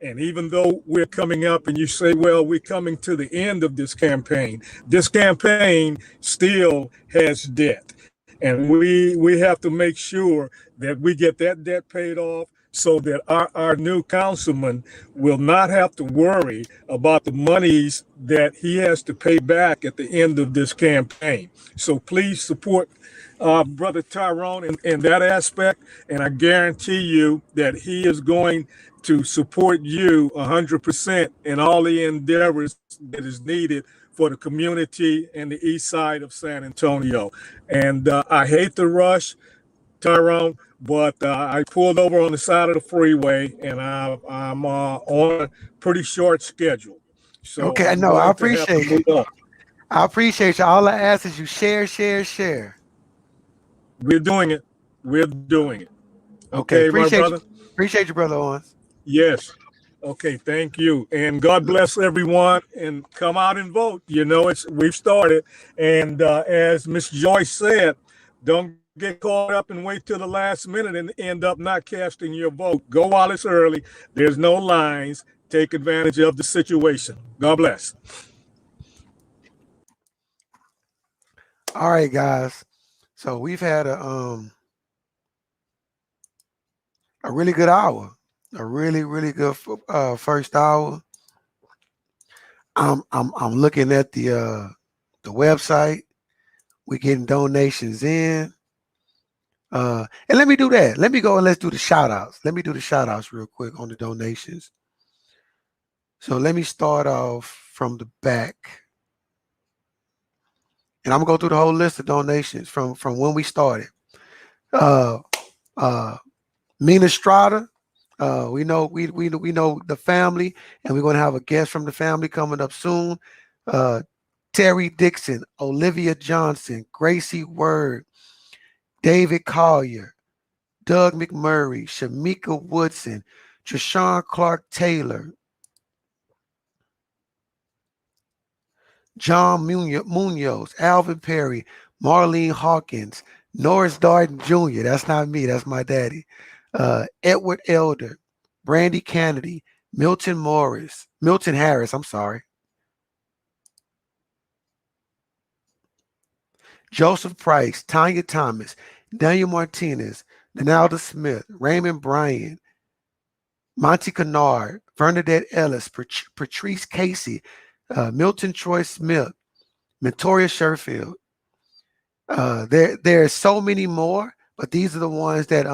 And even though we're coming up and you say, well, we're coming to the end of this campaign still has debt. And we have to make sure that we get that debt paid off so that our new councilman will not have to worry about the monies that he has to pay back at the end of this campaign. So please support Brother Tyrone in that aspect. And I guarantee you that he is going to support you 100% in all the endeavors that is needed for the community and the east side of San Antonio. And I hate the rush, Tyrone, but I pulled over on the side of the freeway and I'm on a pretty short schedule. So okay, I'm no, I going to have to appreciate move you. on. I appreciate you. All I ask is you share. We're doing it. We're doing it. Okay, Okay, my brother? Appreciate you, Brother Owens. Yes. Okay, thank you. And God bless everyone and come out and vote. You know, we've started. And as Miss Joyce said, don't get caught up and wait till the last minute and end up not casting your vote. Go while it's early. There's no lines. Take advantage of the situation. God bless. All right, guys. So we've had a really good hour, a really good first hour. I'm looking at the website. We're getting donations in. And let me do that. Let me go and let's do the shout outs. Let me do the shout outs real quick on the donations. So let me start off from the back. And I'm gonna go through the whole list of donations from when we started. Uh Mina Strada. We know the family, and we're gonna have a guest from the family coming up soon. Uh Terry Dixon, Olivia Johnson, Gracie Word, David Collier, Doug McMurray, Shamika Woodson, Treshawn Clark Taylor, John Munoz, Alvin Perry, Marlene Hawkins, Norris Darden Jr. That's not me, that's my daddy. Edward Elder, Brandy Kennedy, Milton Harris, I'm sorry. Joseph Price, Tanya Thomas, Daniel Martinez, Donalda Smith, Raymond Bryan, Monty Kennard, Bernadette Ellis, Patrice Casey, Milton Troy Smith, Victoria Sherfield. There are so many more, but these are the ones that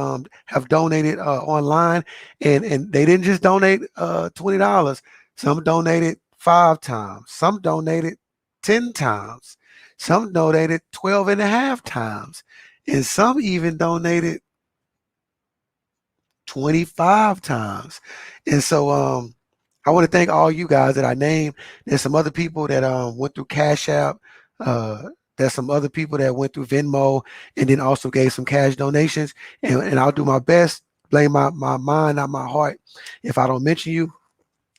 have donated online, and they didn't just donate $20. Some donated 5 times, some donated 10 times, some donated 12 and a half times, and some even donated 25 times. And so I want to thank all you guys that I named. There's some other people that went through Cash App. There's some other people that went through Venmo and then also gave some cash donations. And I'll do my best, blame my mind, not my heart, if I don't mention you.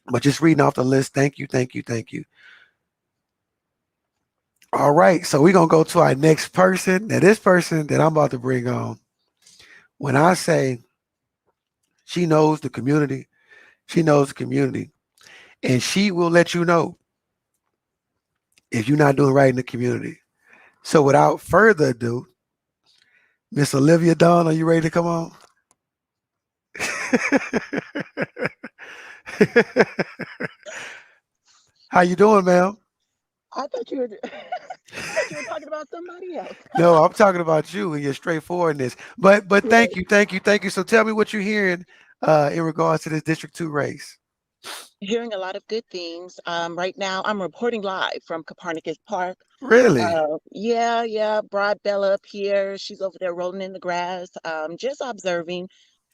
But just reading off the list, thank you, thank you, thank you. All right, so we're going to go to our next person. Now, this person that I'm about to bring on, when I say she knows the community, she knows the community, and she will let you know if you're not doing right in the community. So without further ado, Miss Olivia Dawn, are you ready to come on? How you doing, ma'am? I thought you were talking about somebody else. No, I'm talking about you and your straightforwardness. But thank you, thank you, thank you. So tell me what you're hearing in regards to this District 2 race. Hearing a lot of good things. Right now, I'm reporting live from Copernicus Park. Really? Yeah. Broad Bella up here. She's over there rolling in the grass. Just observing.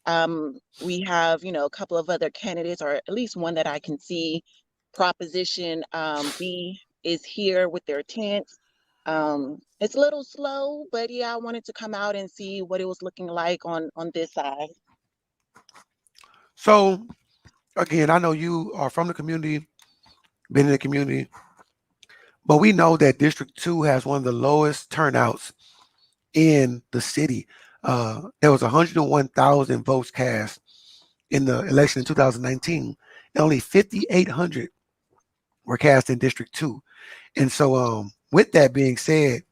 We have, a couple of other candidates, or at least one that I can see. Proposition B is here with their tents. It's a little slow, but yeah, I wanted to come out and see what it was looking like on this side. So again, I know you are from the community, been in the community, but we know that District 2 has one of the lowest turnouts in the city. There was 101,000 votes cast in the election in 2019, and only 5,800 were cast in District 2. And so with that being said,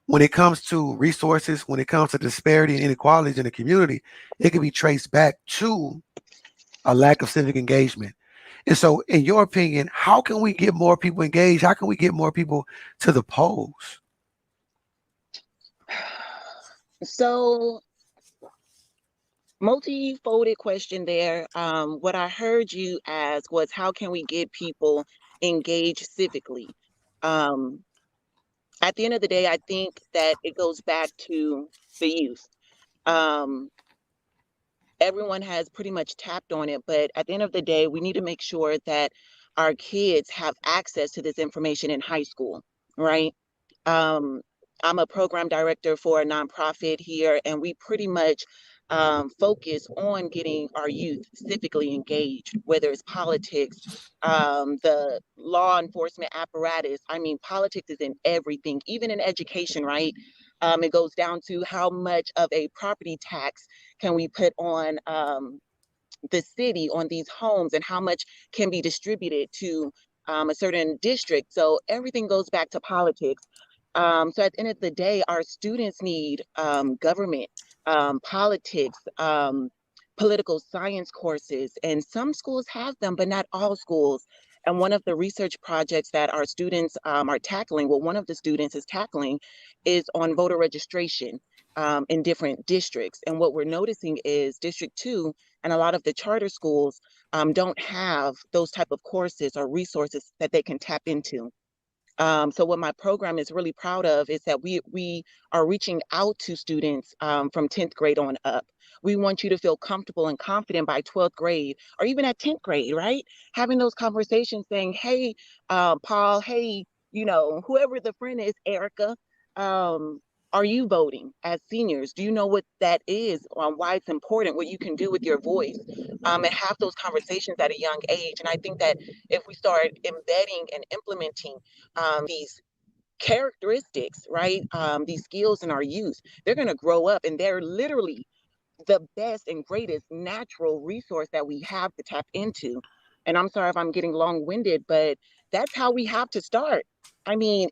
when it comes to resources, when it comes to disparity and inequalities in the community, it can be traced back to a lack of civic engagement. And so, in your opinion, how can we get more people engaged? How can we get more people to the polls? So, multi-folded question there. What I heard you ask was, how can we get people engaged civically? At the end of the day, I think that it goes back to the youth. Everyone has pretty much tapped on it, but at the end of the day, we need to make sure that our kids have access to this information in high school, right? I'm a program director for a nonprofit here, and we pretty much focus on getting our youth civically engaged, whether it's politics, the law enforcement apparatus. I mean, politics is in everything, even in education, right? It goes down to how much of a property tax can we put on the city on these homes, and how much can be distributed to a certain district. So everything goes back to politics. So at the end of the day, our students need government, politics, political science courses, and some schools have them, but not all schools. And one of the research projects that our students are tackling, well, one of the students is tackling, is on voter registration in different districts. And what we're noticing is District 2 and a lot of the charter schools don't have those type of courses or resources that they can tap into. So what my program is really proud of is that we are reaching out to students from 10th grade on up. We want you to feel comfortable and confident by 12th grade or even at 10th grade, right? Having those conversations saying, hey, Paul, hey, whoever the friend is, Erica, are you voting as seniors? Do you know what that is, why it's important, what you can do with your voice, and have those conversations at a young age. And I think that if we start embedding and implementing these characteristics, right? These skills in our youth, they're going to grow up and they're literally the best and greatest natural resource that we have to tap into. And I'm sorry if I'm getting long-winded, but that's how we have to start. I mean,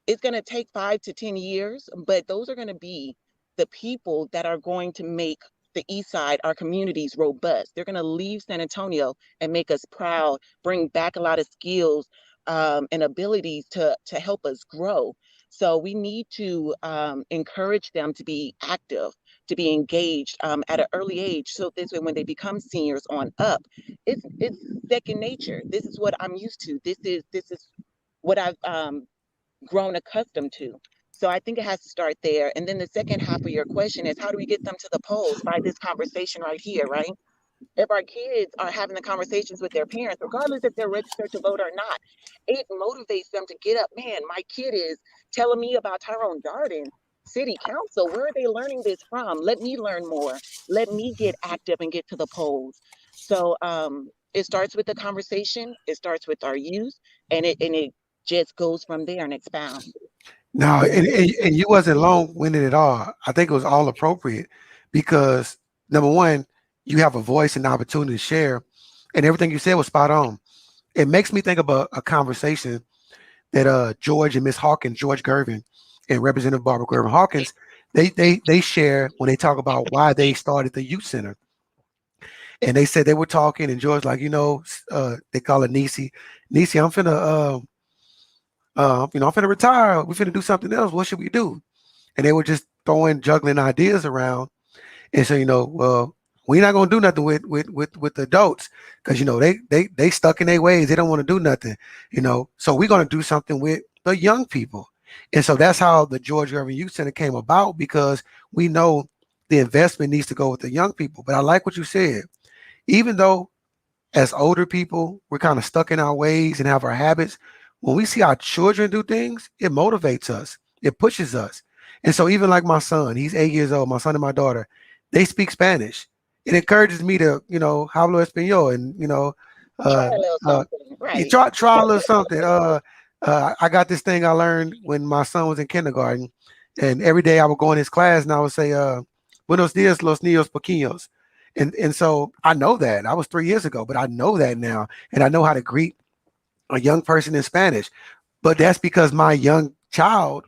it's going to take 5 to 10 years, but those are going to be the people that are going to make the East Side, our communities, robust. They're going to leave San Antonio and make us proud, bring back a lot of skills and abilities to help us grow. So we need to encourage them to be active, to be engaged at an early age. So this way, when they become seniors on up, it's second nature. This is what I'm used to. This is what I've grown accustomed to. So I think it has to start there. And then the second half of your question is, how do we get them to the polls? By this conversation right here, right? If our kids are having the conversations with their parents, regardless if they're registered to vote or not, it motivates them to get up. Man, my kid is telling me about Tyrone Darden City Council. Where are they learning this from? Let me learn more. Let me get active and get to the polls. So it starts with the conversation. It starts with our youth, and it just goes from there and expounds. No, and you wasn't long-winded at all. I think it was all appropriate because number one, you have a voice and opportunity to share, and everything you said was spot on. It makes me think of a conversation that George and Miss Hawkins, George Gervin and Representative Barbara Gervin Hawkins, they share when they talk about why they started the youth center. And they said they were talking, and George like, they call it Nisi. Nisi, I'm finna retire. We finna do something else. What should we do? And they were just juggling ideas around. And so, well, we're not gonna do nothing with the adults because they stuck in their ways. They don't want to do nothing, So we're gonna do something with the young people. And so that's how the George Gervin Youth Center came about, because we know the investment needs to go with the young people. But I like what you said. Even though as older people, we're kind of stuck in our ways and have our habits. When we see our children do things, it motivates us. It pushes us. And so even like my son, he's 8 years old, my son and my daughter, they speak Spanish. It encourages me to, hablo español, and, Try uh, a little uh, something, you right? try a little something. I got this thing I learned when my son was in kindergarten, and every day I would go in his class and I would say, Buenos dias, los niños pequeños. And so I know that. I was 3 years ago, but I know that now. And I know how to greet a young person in Spanish. But that's because my young child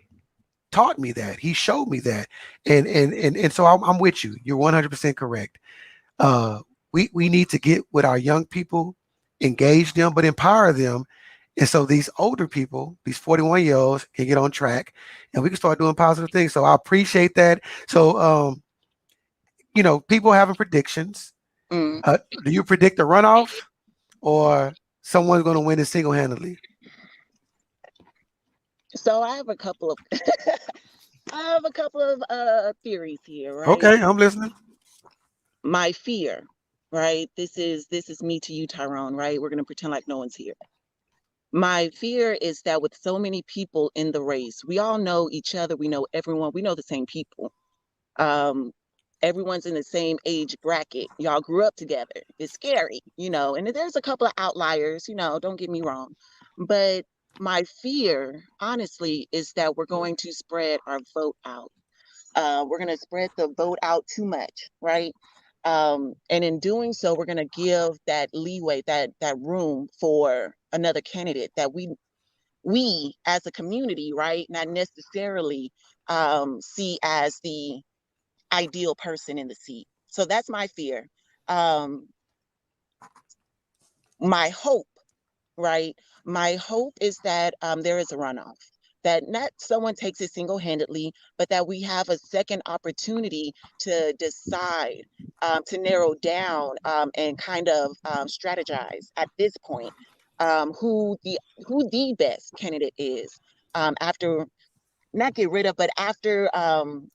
taught me that. He showed me that. And so I'm with you. You're 100% correct. We need to get with our young people, engage them, but empower them. And so these older people, these 41-year-olds, can get on track and we can start doing positive things. So I appreciate that. So people having predictions. Mm. Do you predict a runoff or someone's going to win it single-handedly? So I have a couple of theories here, right? Okay, I'm listening. My fear, right? This is me to you, Tyrone, right? We're gonna pretend like no one's here. My fear is that with so many people in the race, we all know each other, we know everyone, we know the same people. Um, everyone's in the same age bracket. Y'all grew up together. It's scary, and there's a couple of outliers, don't get me wrong. But my fear, honestly, is that we're going to spread our vote out. We're going to spread the vote out too much, right? And in doing so, we're going to give that leeway, that room for another candidate that we as a community, right, not necessarily see as the ideal person in the seat. So that's my fear. My hope, right? My hope is that there is a runoff, that not someone takes it single-handedly, but that we have a second opportunity to decide, to narrow down, and kind of strategize at this point, who the best candidate is, after not get rid of, but after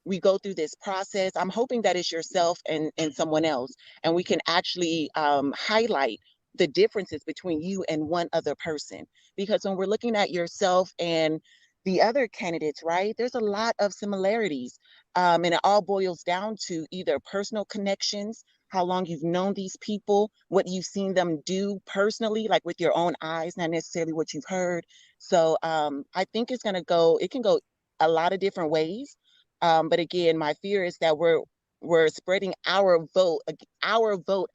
we go through this process. I'm hoping that it's yourself and someone else, and we can actually highlight the differences between you and one other person. Because when we're looking at yourself and the other candidates, right, there's a lot of similarities. And it all boils down to either personal connections, how long you've known these people, what you've seen them do personally, like with your own eyes, not necessarily what you've heard. So I think it can go a lot of different ways. But again, my fear is that we're spreading our vote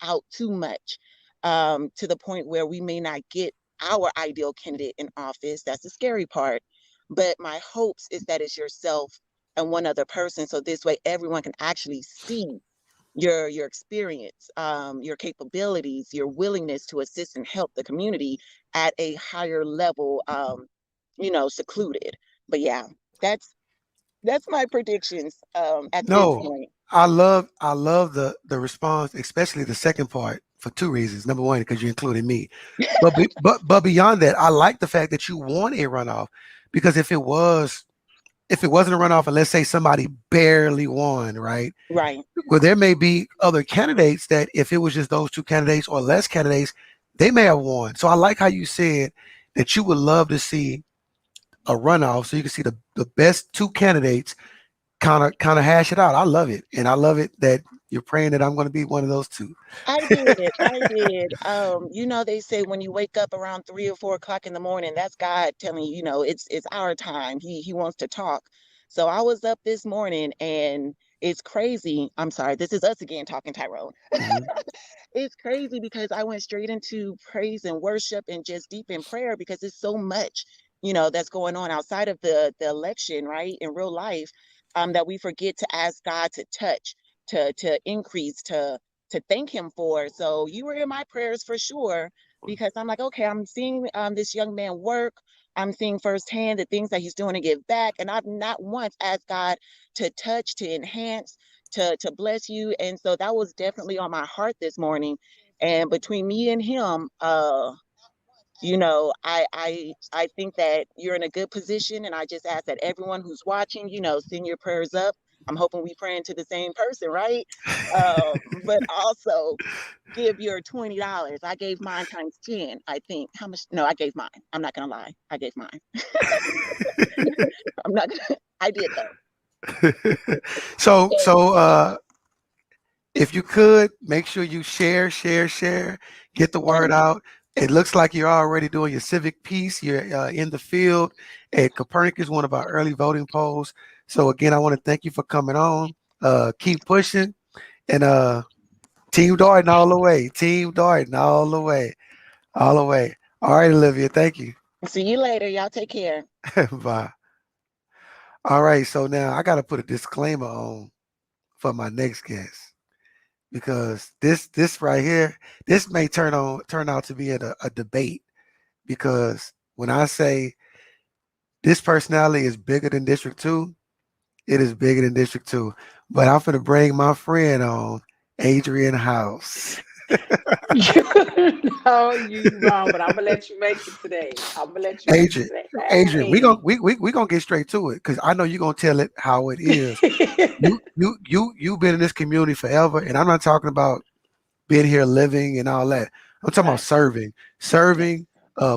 out too much, to the point where we may not get our ideal candidate in office. That's the scary part. But my hopes is that it's yourself and one other person. So this way everyone can actually see your experience, your capabilities, your willingness to assist and help the community at a higher level, secluded. But yeah, that's my predictions at this No, point. I love the response, especially the second part, for two reasons. Number one, because you included me, but beyond that, I like the fact that you want a runoff, because if it wasn't a runoff, and let's say somebody barely won, right? Right. Well, there may be other candidates that, if it was just those two candidates or less candidates, they may have won. So I like how you said that you would love to see a runoff, so you can see the best two candidates kind of hash it out. I love it, and I love it that you're praying that I'm going to be one of those two. I did. I did. They say when you wake up around 3 or 4 o'clock in the morning, that's God telling you, it's our time. He wants to talk. So I was up this morning, and it's crazy. I'm sorry, this is us again talking, Tyrone. Mhm. It's crazy because I went straight into praise and worship and just deep in prayer, because it's so much, that's going on outside of the election, right? In real life, that we forget to ask God to touch, to increase, to thank him for. So you were in my prayers for sure, because I'm like, okay, I'm seeing this young man work. I'm seeing firsthand the things that he's doing to give back. And I've not once asked God to touch, to enhance, to bless you. And so that was definitely on my heart this morning. And between me and him, I think that you're in a good position, and I just ask that everyone who's watching, send your prayers up. I'm hoping we praying to the same person, right? But also give your $20. I gave mine times 10, I think. How much? No, I gave mine. I'm not gonna lie. I gave mine. I'm not gonna, I did though. So if you could make sure you share, get the word out. It looks like you're already doing your civic piece. You're in the field at Copernicus, one of our early voting polls. So again, I want to thank you for coming on. Keep pushing, and Team Darden all the way. Team Darden all the way. All the way. All right, Olivia. Thank you. See you later. Y'all take care. Bye. All right. So now I got to put a disclaimer on for my next guest, because this right here, this may turn out to be a debate, because when I say this personality is bigger than District 2, it is bigger than District 2. But I'm going to bring my friend on, Adrian House. No, you wrong, but I'm gonna let you make it today. I'm gonna let you make it Adrian, today. Adrian, we Hey. gonna we gonna get straight to it, because I know you're gonna tell it how it is. You've been in this community forever, and I'm not talking about being here, living, and all that. I'm talking about Right. serving,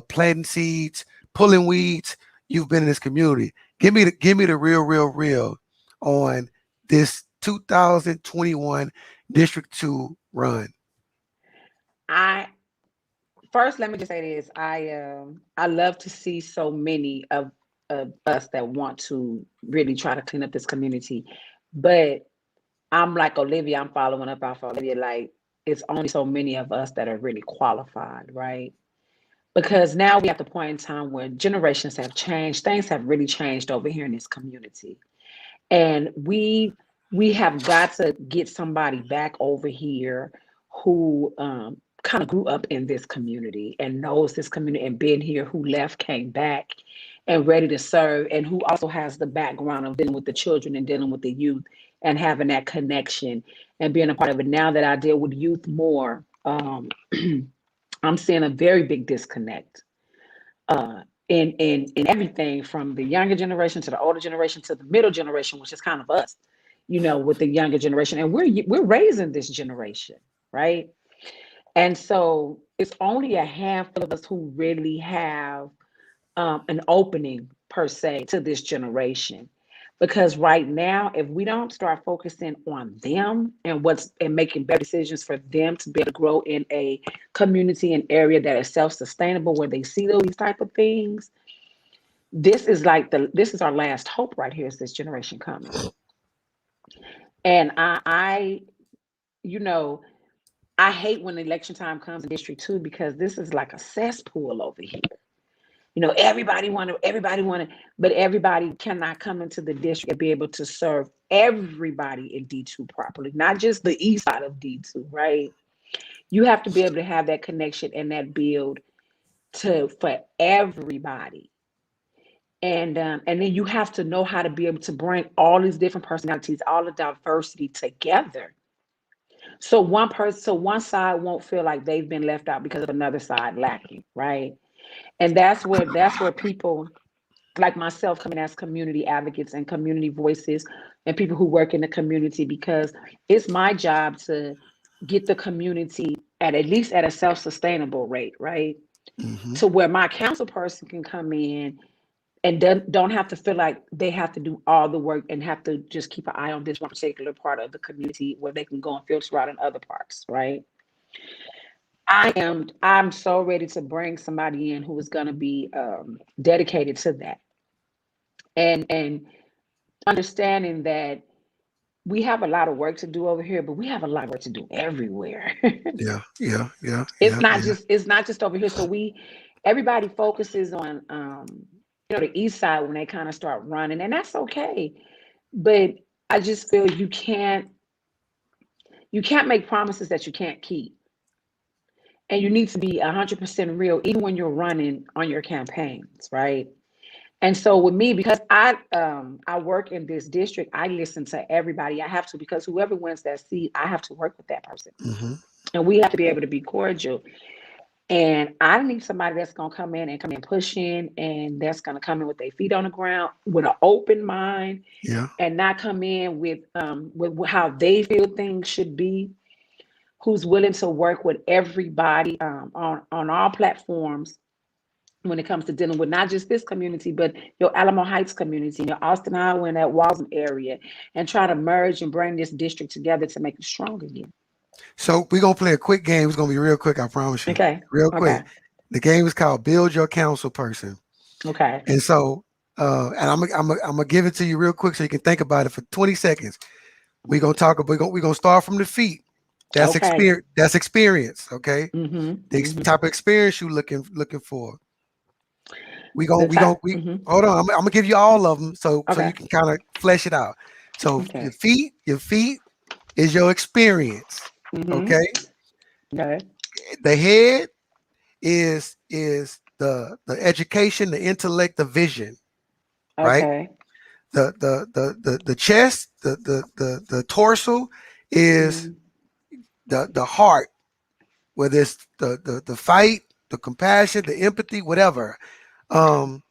planting seeds, pulling weeds. You've been in this community. Give me the real on this 2021 District 2 run? First, let me just say this. I love to see so many of us that want to really try to clean up this community. But I'm like Olivia, I'm following up off Olivia, like it's only so many of us that are really qualified, right? Because now we at the point in time where generations have changed, things have really changed over here in this community. And we have got to get somebody back over here who kind of grew up in this community and knows this community and been here, who left, came back, and ready to serve, and who also has the background of dealing with the children and dealing with the youth and having that connection and being a part of it. Now that I deal with youth more, I'm seeing a very big disconnect in everything from the younger generation to the older generation to the middle generation, which is kind of us, with the younger generation. And we're raising this generation, right? And so it's only a handful of us who really have an opening per se to this generation. Because right now, if we don't start focusing on them and making better decisions for them to be able to grow in a community and area that is self-sustainable, where they see these type of things, this is our last hope right here. Is this generation coming? And I hate when election time comes in District 2, because this is like a cesspool over here. Everybody wanted, but everybody cannot come into the district and be able to serve everybody in D2 properly, not just the east side of D2, right? You have to be able to have that connection and that build for everybody. And then you have to know how to be able to bring all these different personalities, all the diversity together. So one side won't feel like they've been left out because of another side lacking, right? And that's where people like myself come in as community advocates and community voices and people who work in the community, because it's my job to get the community at least at a self-sustainable rate, right? Mm-hmm. To where my council person can come in and don't have to feel like they have to do all the work and have to just keep an eye on this one particular part of the community, where they can go and filter out in other parts, right? I'm so ready to bring somebody in who is going to be dedicated to that, and understanding that we have a lot of work to do over here, but we have a lot of work to do everywhere. Yeah. It's not just over here. So everybody focuses on the east side when they kind of start running, and that's okay. But I just feel you can't make promises that you can't keep. And you need to be 100% real, even when you're running on your campaigns, right? And so with me, because I work in this district, I listen to everybody. I have to, because whoever wins that seat, I have to work with that person. Mm-hmm. And we have to be able to be cordial. And I need somebody that's going to come in pushing, and that's going to come in with their feet on the ground, with an open mind, and not come in with how they feel things should be. Who's willing to work with everybody on all platforms when it comes to dealing with not just this community, but your Alamo Heights community, your Austin Highway, and that Walton area, and try to merge and bring this district together to make it strong again. So we're going to play a quick game. It's going to be real quick, I promise you. Okay. Real quick. Okay. The game is called Build Your Council Person. Okay. And so, and I'm gonna give it to you real quick so you can think about it for 20 seconds. We're gonna start from the feet. That's experience. That's experience. Okay. Mm-hmm. The type of experience you looking for. Hold on. I'm gonna give you all of them so you can kind of flesh it out. So your feet is your experience. Mm-hmm. Okay. Okay. The head is the education, the intellect, the vision. Right. Okay. The chest, the torso is the heart, whether it's the fight, the compassion, the empathy, whatever. Of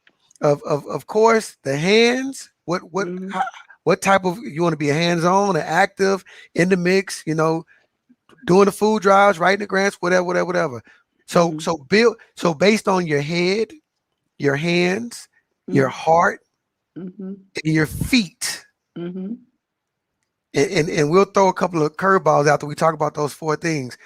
course, the hands. What type of, you want to be a hands-on, an active, in the mix, doing the food drives, writing the grants, whatever. So based on your head, your hands, your heart, and your feet. and we'll throw a couple of curveballs after we talk about those 4 things.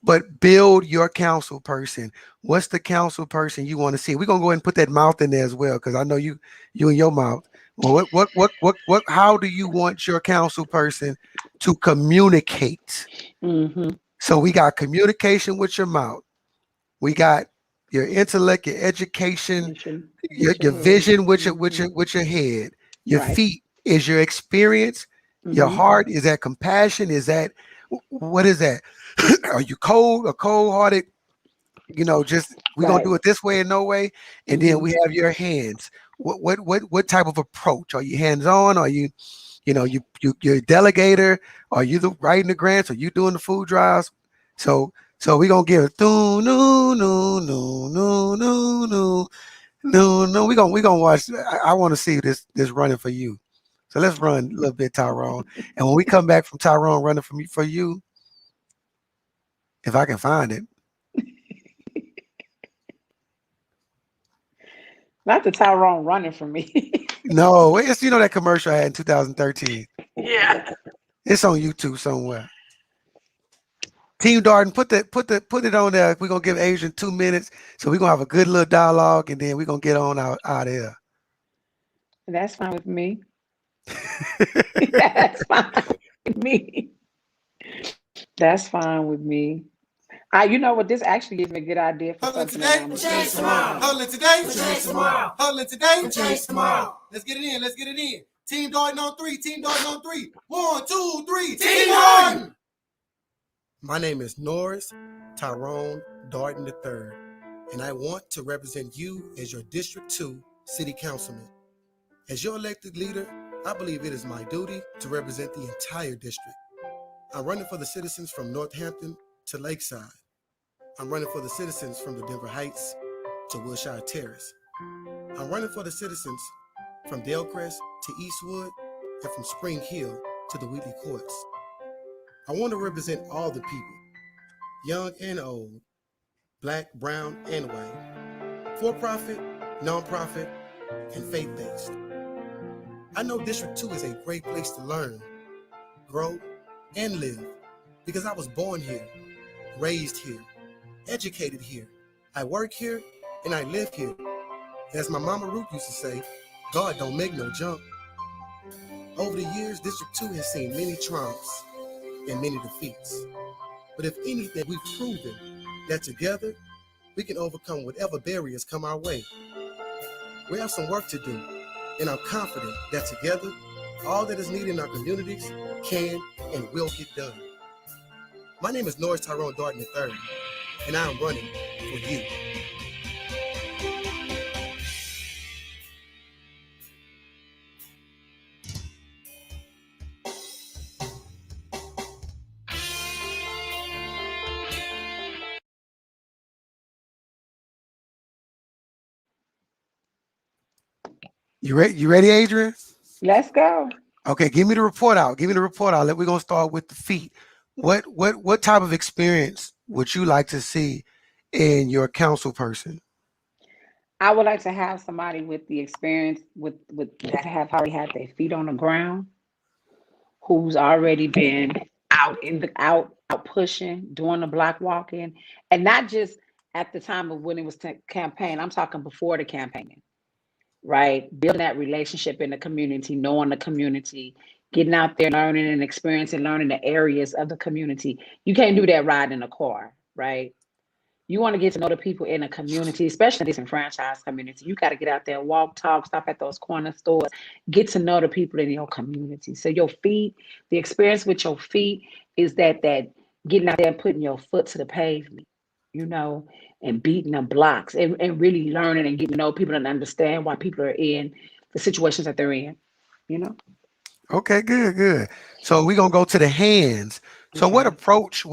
But build your council person. What's the council person you want to see? We're gonna go ahead and put that mouth in there as well, because I know you and your mouth. Well, what? How do you want your council person to communicate? Mm-hmm. So we got communication with your mouth. We got your intellect, your education, your vision with your head. Your Right. feet is your experience. Your Mm-hmm. heart is that compassion. Is that what is that? Are you cold or cold hearted? Just we're gonna Right. do it this way and no way. And then Mm-hmm. we have your hands. What type of approach? Are you hands on? Are you're a delegator? Are you writing the grants? Are you doing the food drives? So we're gonna give it no no no no no no no no. We gonna watch. I want to see this running for you. So let's run a little bit, Tyrone. And when we come back from Tyrone running for you, if I can find it. Not the Tyrone running from me. No, it's that commercial I had in 2013. Yeah. It's on YouTube somewhere. Team Darden, put it on there. We're gonna give Adrian 2 minutes, so we're gonna have a good little dialogue, and then we're gonna get on out of here. That's fine with me. That's fine with me. That's fine with me. You know what? This actually gives me a good idea for Hustling something that today, I'm we gonna change tomorrow. Hustling today, we change tomorrow. Hustling today, we change tomorrow. Let's get it in. Let's get it in. Team Darden on 3. Team Darden on 3. 1, 2, 3. Team Darden. My name is Norris Tyrone Darden III, and I want to represent you as your District 2 City Councilman. As your elected leader, I believe it is my duty to represent the entire district. I'm running for the citizens from Northampton to Lakeside. I'm running for the citizens from the Denver Heights to Wilshire Terrace. I'm running for the citizens from Dale-Crest to Eastwood and from Spring Hill to the Wheatley Courts. I want to represent all the people, young and old, black, brown, and white, for-profit, non-profit, and faith-based. I know District 2 is a great place to learn, grow, and live because I was born here, raised here, educated here. I work here and I live here. As my mama Ruth used to say, God don't make no jump. Over the years, District 2 has seen many triumphs and many defeats. But if anything, we've proven that together, we can overcome whatever barriers come our way. We have some work to do, and I'm confident that together, all that is needed in our communities can and will get done. My name is Norris Tyrone Darden III, and I am running for you. You ready? You ready, Adrian? Let's go. Okay, give me the report out. Give me the report out. We're gonna start with the feet. What type of experience would you like to see in your council person? I would like to have somebody with the experience with that have already had their feet on the ground, who's already been out pushing, doing the block walking, and not just at the time of when it was campaign. I'm talking before the campaign, right? Building that relationship in the community, knowing the community, getting out there, learning and experiencing, learning the areas of the community. You can't do that riding in a car, right? You want to get to know the people in a community, especially this enfranchised community. You got to get out there, walk, talk, stop at those corner stores, get to know the people in your community. So your feet, the experience with your feet is that getting out there and putting your foot to the pavement, and beating the blocks and really learning and getting to know people and understand why people are in the situations that they're in, you know? Okay, good. So we're gonna go to the hands. So Okay. what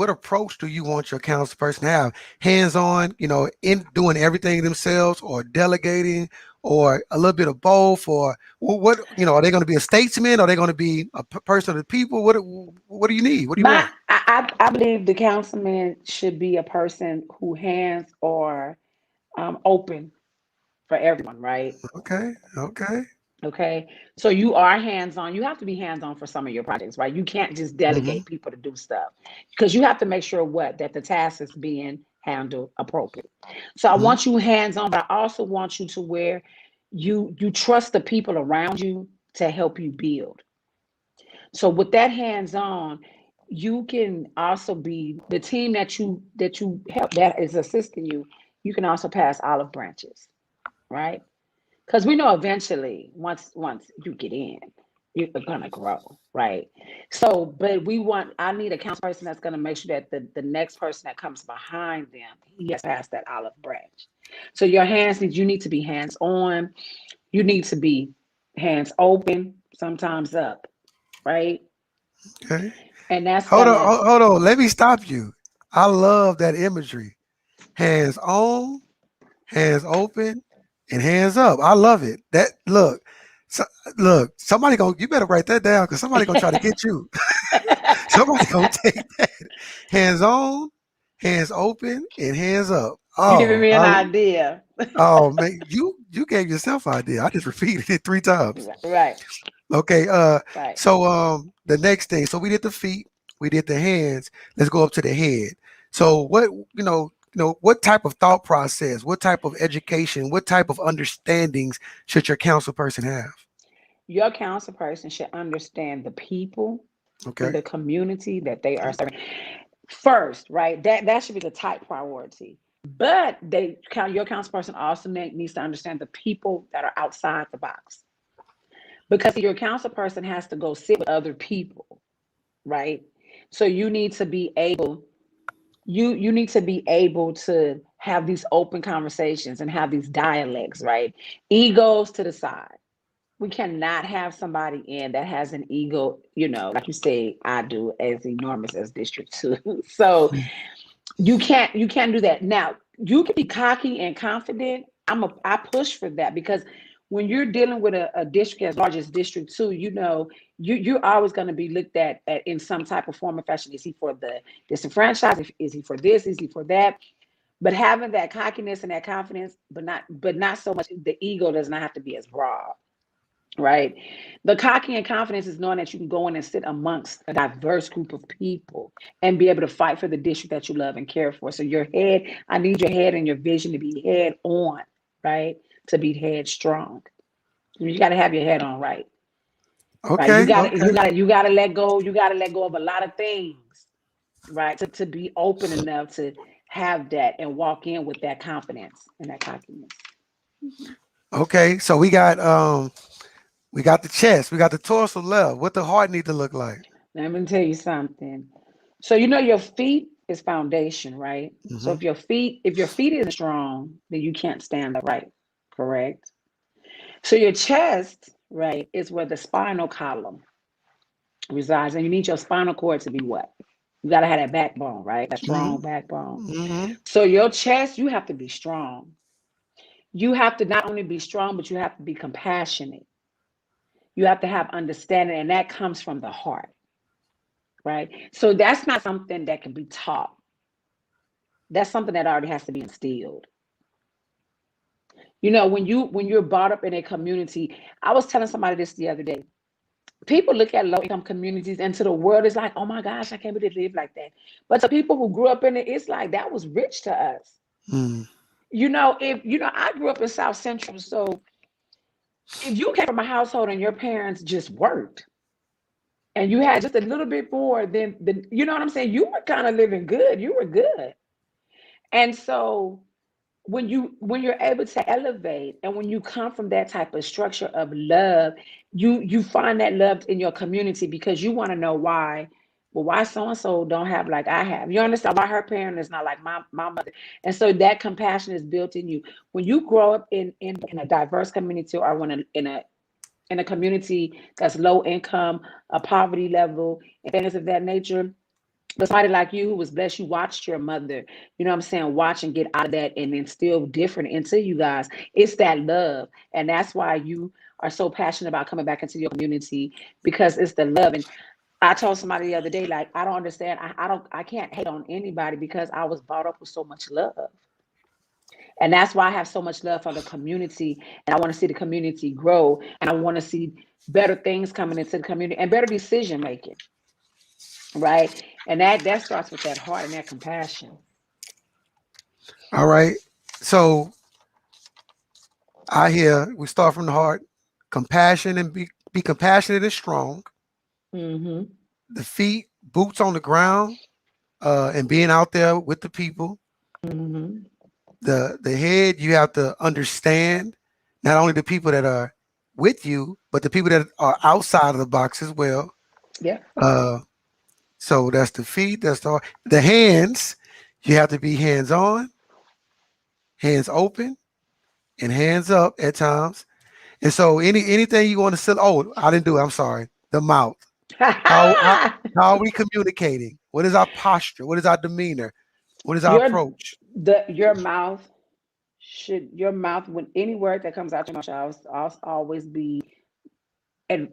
approach do you want your council person to have? Hands on, in doing everything themselves, or delegating, or a little bit of both, or what, are they gonna be a statesman? Are they gonna be a person of the people? What do you need? What do you want? I believe the councilman should be a person who hands are open for everyone, right? Okay. Okay. So you are hands-on. You have to be hands-on for some of your projects, right? You can't just delegate people to do stuff because you have to make sure that the task is being handled appropriately. So I want you hands-on, but I also want you to where you trust the people around you to help you build. So with that hands-on, you can also be the team that you help that is assisting you. You can also pass olive branches, right? Because we know eventually once you get in, you're gonna grow, right? So, but I need a council person that's gonna make sure that the next person that comes behind them, he has passed that olive branch. So you need to be hands on, you need to be hands open, sometimes up, right? Okay. And that's Hold on, gonna hold on. Let me stop you. I love that imagery. Hands on, hands open, and hands up. I love it. That look, so, look. Somebody gonna you better write that down because somebody gonna try to get you. Somebody gonna take that. Hands on, hands open, and hands up. you're giving me an idea. Oh man, you gave yourself an idea. I just repeated it 3 times. Right, Okay. right. So the next thing. So we did the feet, we did the hands. Let's go up to the head. So what what type of thought process, what type of education, what type of understandings should your council person have? Your council person should understand the people in Okay. the community that they are serving first, right? That should be the top priority. But your council person also needs to understand the people that are outside the box because your council person has to go sit with other people, right? So you need to be able you need to be able to have these open conversations and have these dialects, right? Egos to the side. We cannot have somebody in that has an ego, like you say, I do, as enormous as District 2. So you can't do that. Now, you can be cocky and confident. I push for that because when you're dealing with a district as large as District 2, you're always going to be looked at in some type of form or fashion. Is he for the disenfranchised? Is he for this? Is he for that? But having that cockiness and that confidence, but not so much. The ego does not have to be as broad. Right. The cocky and confidence is knowing that you can go in and sit amongst a diverse group of people and be able to fight for the district that you love and care for. So I need your head and your vision to be head on, right? To be head strong. You got to have your head on right. Right. You Okay. got to Okay. you got to let go. You got to let go of a lot of things, right? To be open enough to have that and walk in with that confidence and that cockiness. Okay. So we got the chest, we got the torso left. What the heart need to look like? Let me tell you something. So your feet is foundation, right? So Hmm. if your feet isn't strong, then you can't stand upright, correct? So your chest, right, is where the spinal column resides, and you need your spinal cord to be what? You gotta have that backbone, right? That Hmm. strong backbone. Hmm. So your chest, you have to be strong. You have to not only be strong, but you have to be compassionate. You have to have understanding, and that comes from the heart, right? So that's not something that can be taught. That's something that already has to be instilled. When you're brought up in a community, I was telling somebody this the other day. People look at low income communities and to the world it's like, oh my gosh, I can't believe they live like that. But to people who grew up in it, it's like that was rich to us. Mm. If I grew up in South Central, so if you came from a household and your parents just worked and you had just a little bit more than you know what I'm saying, you were kind of living good. You were good. And so when you're able to elevate and when you come from that type of structure of love, you find that love in your community because you want to know why. Well, why so and so don't have like I have? You understand why her parent is not like my mother, and so that compassion is built in you. When you grow up in a diverse community or when in a community that's low income, a poverty level, and things of that nature, but somebody like you who was blessed, you watched your mother, you know what I'm saying, watch and get out of that and instill different into you guys. It's that love. And that's why you are so passionate about coming back into your community because it's the love. And I told somebody the other day, like, I don't understand. I can't hate on anybody because I was brought up with so much love. And that's why I have so much love for the community, and I want to see the community grow, and I want to see better things coming into the community and better decision making, right? And that starts with that heart and that compassion. All right. So I hear we start from the heart, compassion and be compassionate and strong. Mm-hmm. The feet, boots on the ground, and being out there with the people. Mm-hmm. The head, you have to understand not only the people that are with you, but the people that are outside of the box as well. Yeah. Uh, so that's the feet, that's the hands. You have to be hands on, hands open, and hands up at times. And so anything you want to say, oh, I didn't do it. I'm sorry. The mouth. How how how are we communicating? What is our posture? What is our demeanor? What is our your approach? your mouth your mouth, when any word that comes out your mouth should always be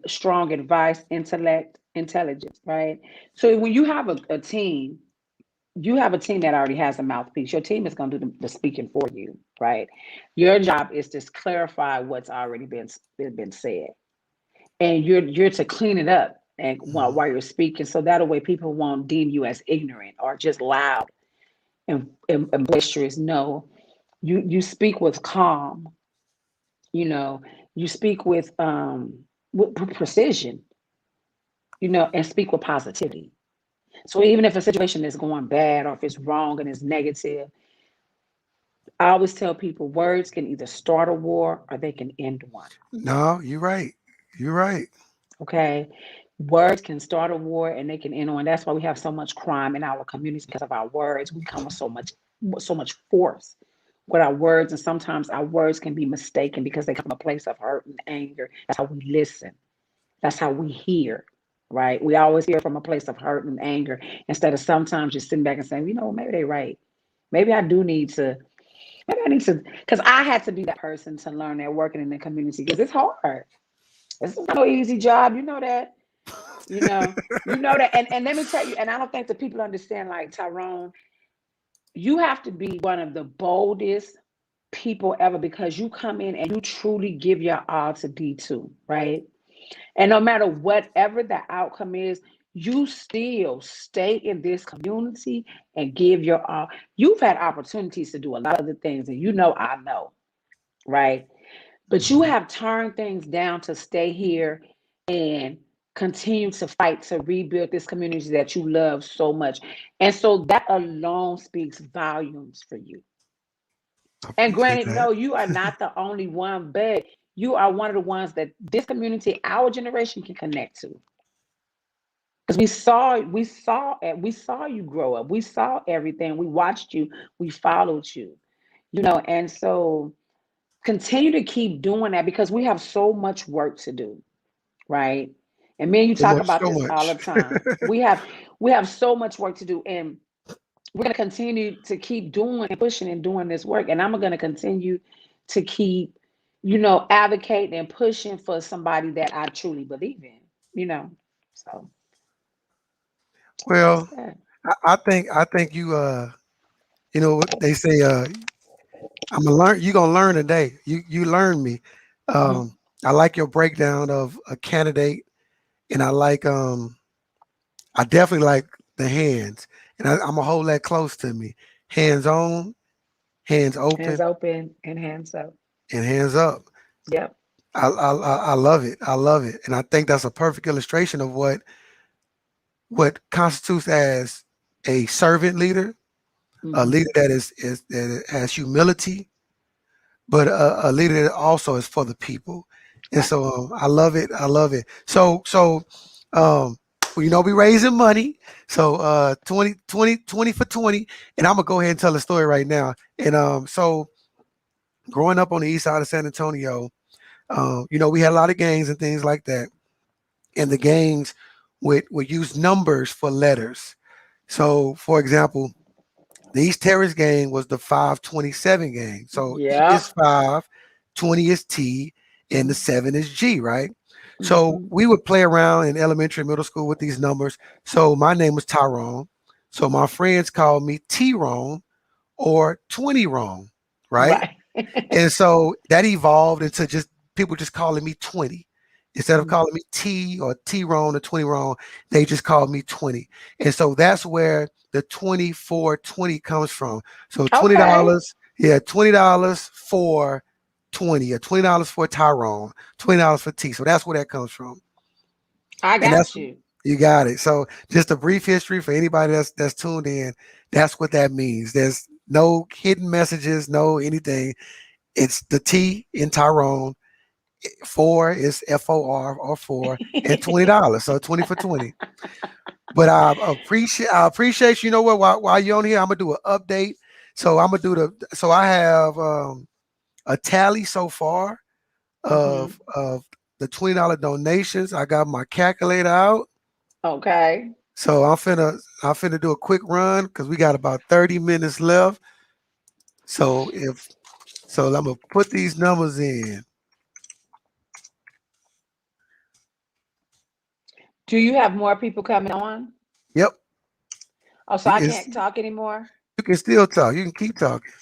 strong advice, intellect, intelligence, right? So when you have a team, you have a team that already has a mouthpiece. Your team is going to do the speaking for you, right? Your job is to clarify what's already been said, and you're to clean it up and while you're speaking, so that way people won't deem you as ignorant or just loud and boisterous. No, you speak with calm. You know, you speak with precision. And speak with positivity. So even if a situation is going bad or if it's wrong and it's negative, I always tell people words can either start a war or they can end one. No, you're right. You're right. Okay. Words can start a war and they can end one. That's why we have so much crime in our communities because of our words. We come with so much force with our words, and sometimes our words can be mistaken because they come from a place of hurt and anger. That's how we listen. That's how we hear, right? We always hear from a place of hurt and anger instead of sometimes just sitting back and saying, maybe they're right. Maybe I do need to, maybe I need to, because I had to be that person to learn that working in the community because it's hard. It's not no easy job. You know that. You know, you know that. And let me tell you, and I don't think the people understand, like Tyrone, you have to be one of the boldest people ever because you come in and you truly give your all to D2, right? And no matter whatever the outcome is, you still stay in this community and give your all. You've had opportunities to do a lot of the things, and I know, right? But you have turned things down to stay here and continue to fight to rebuild this community that you love so much. And so that alone speaks volumes for you. I And appreciate granted, that. no, you are not the only one, but you are one of the ones that this community, our generation, can connect to. Because we saw you grow up. We saw everything. We watched you. We followed you. And so continue to keep doing that because we have so much work to do, right? And me and you So talk much, about so this all much. the time. We have so much work to do, and we're going to continue to keep doing and pushing and doing this work. And I'm going to continue to keep, advocating and pushing for somebody that I truly believe in, So that's Well, that. I think you know what they say, you're gonna learn today. You learn me. Mhm. I like your breakdown of a candidate, and I definitely like the hands, and I'm gonna hold that close to me. Hands on, hands Hands open, open and hands up. and hands up. Yep. I love it. I love it, and I think that's a perfect illustration of what constitutes as a servant leader, a Hmm. leader that has humility, but a leader that also is for the people. And Right. so I love it. I love it. So um, we raising money. So 20 for 20. And I'm gonna go ahead and tell the story right now. And so growing up on the east side of San Antonio, we had a lot of gangs and things like that. And the gangs would use numbers for letters. So for example, the East Terrace gang was the 527 gang. So E is Yep. 5, 20 is T, and the 7 is G, right? So Hmm. we would play around in elementary, middle school with these numbers. So my name was Tyrone. So my friends called me T-Rone or 20 Rone, right? And so that evolved into just people just calling me 20. Instead of calling me T or T Ron or 20 Ron, they just called me 20. And so that's where the 2420 comes from. So $20, yeah, $20 for 20 or $20 for Tyrone, $20 for T. So that's where that comes from. I And that's got you. you got it. So just a brief history for anybody that's tuned in. That's what that means. There's no hidden messages, no anything. It's the T in Tyrone. 4 is FOR or 4 and $20. So 20 for 20. But I appreciate you know what while you're on here, I'm gonna do an update. So I'm gonna do so I have a tally so far of the $20 donations. I got my calculator out. Okay. So I'm finna do a quick run because we got about 30 minutes left. So I'm gonna put these numbers in. Do you have more people coming on? Yep. Oh, so I It's, can't talk anymore? you can still talk. You can keep talking.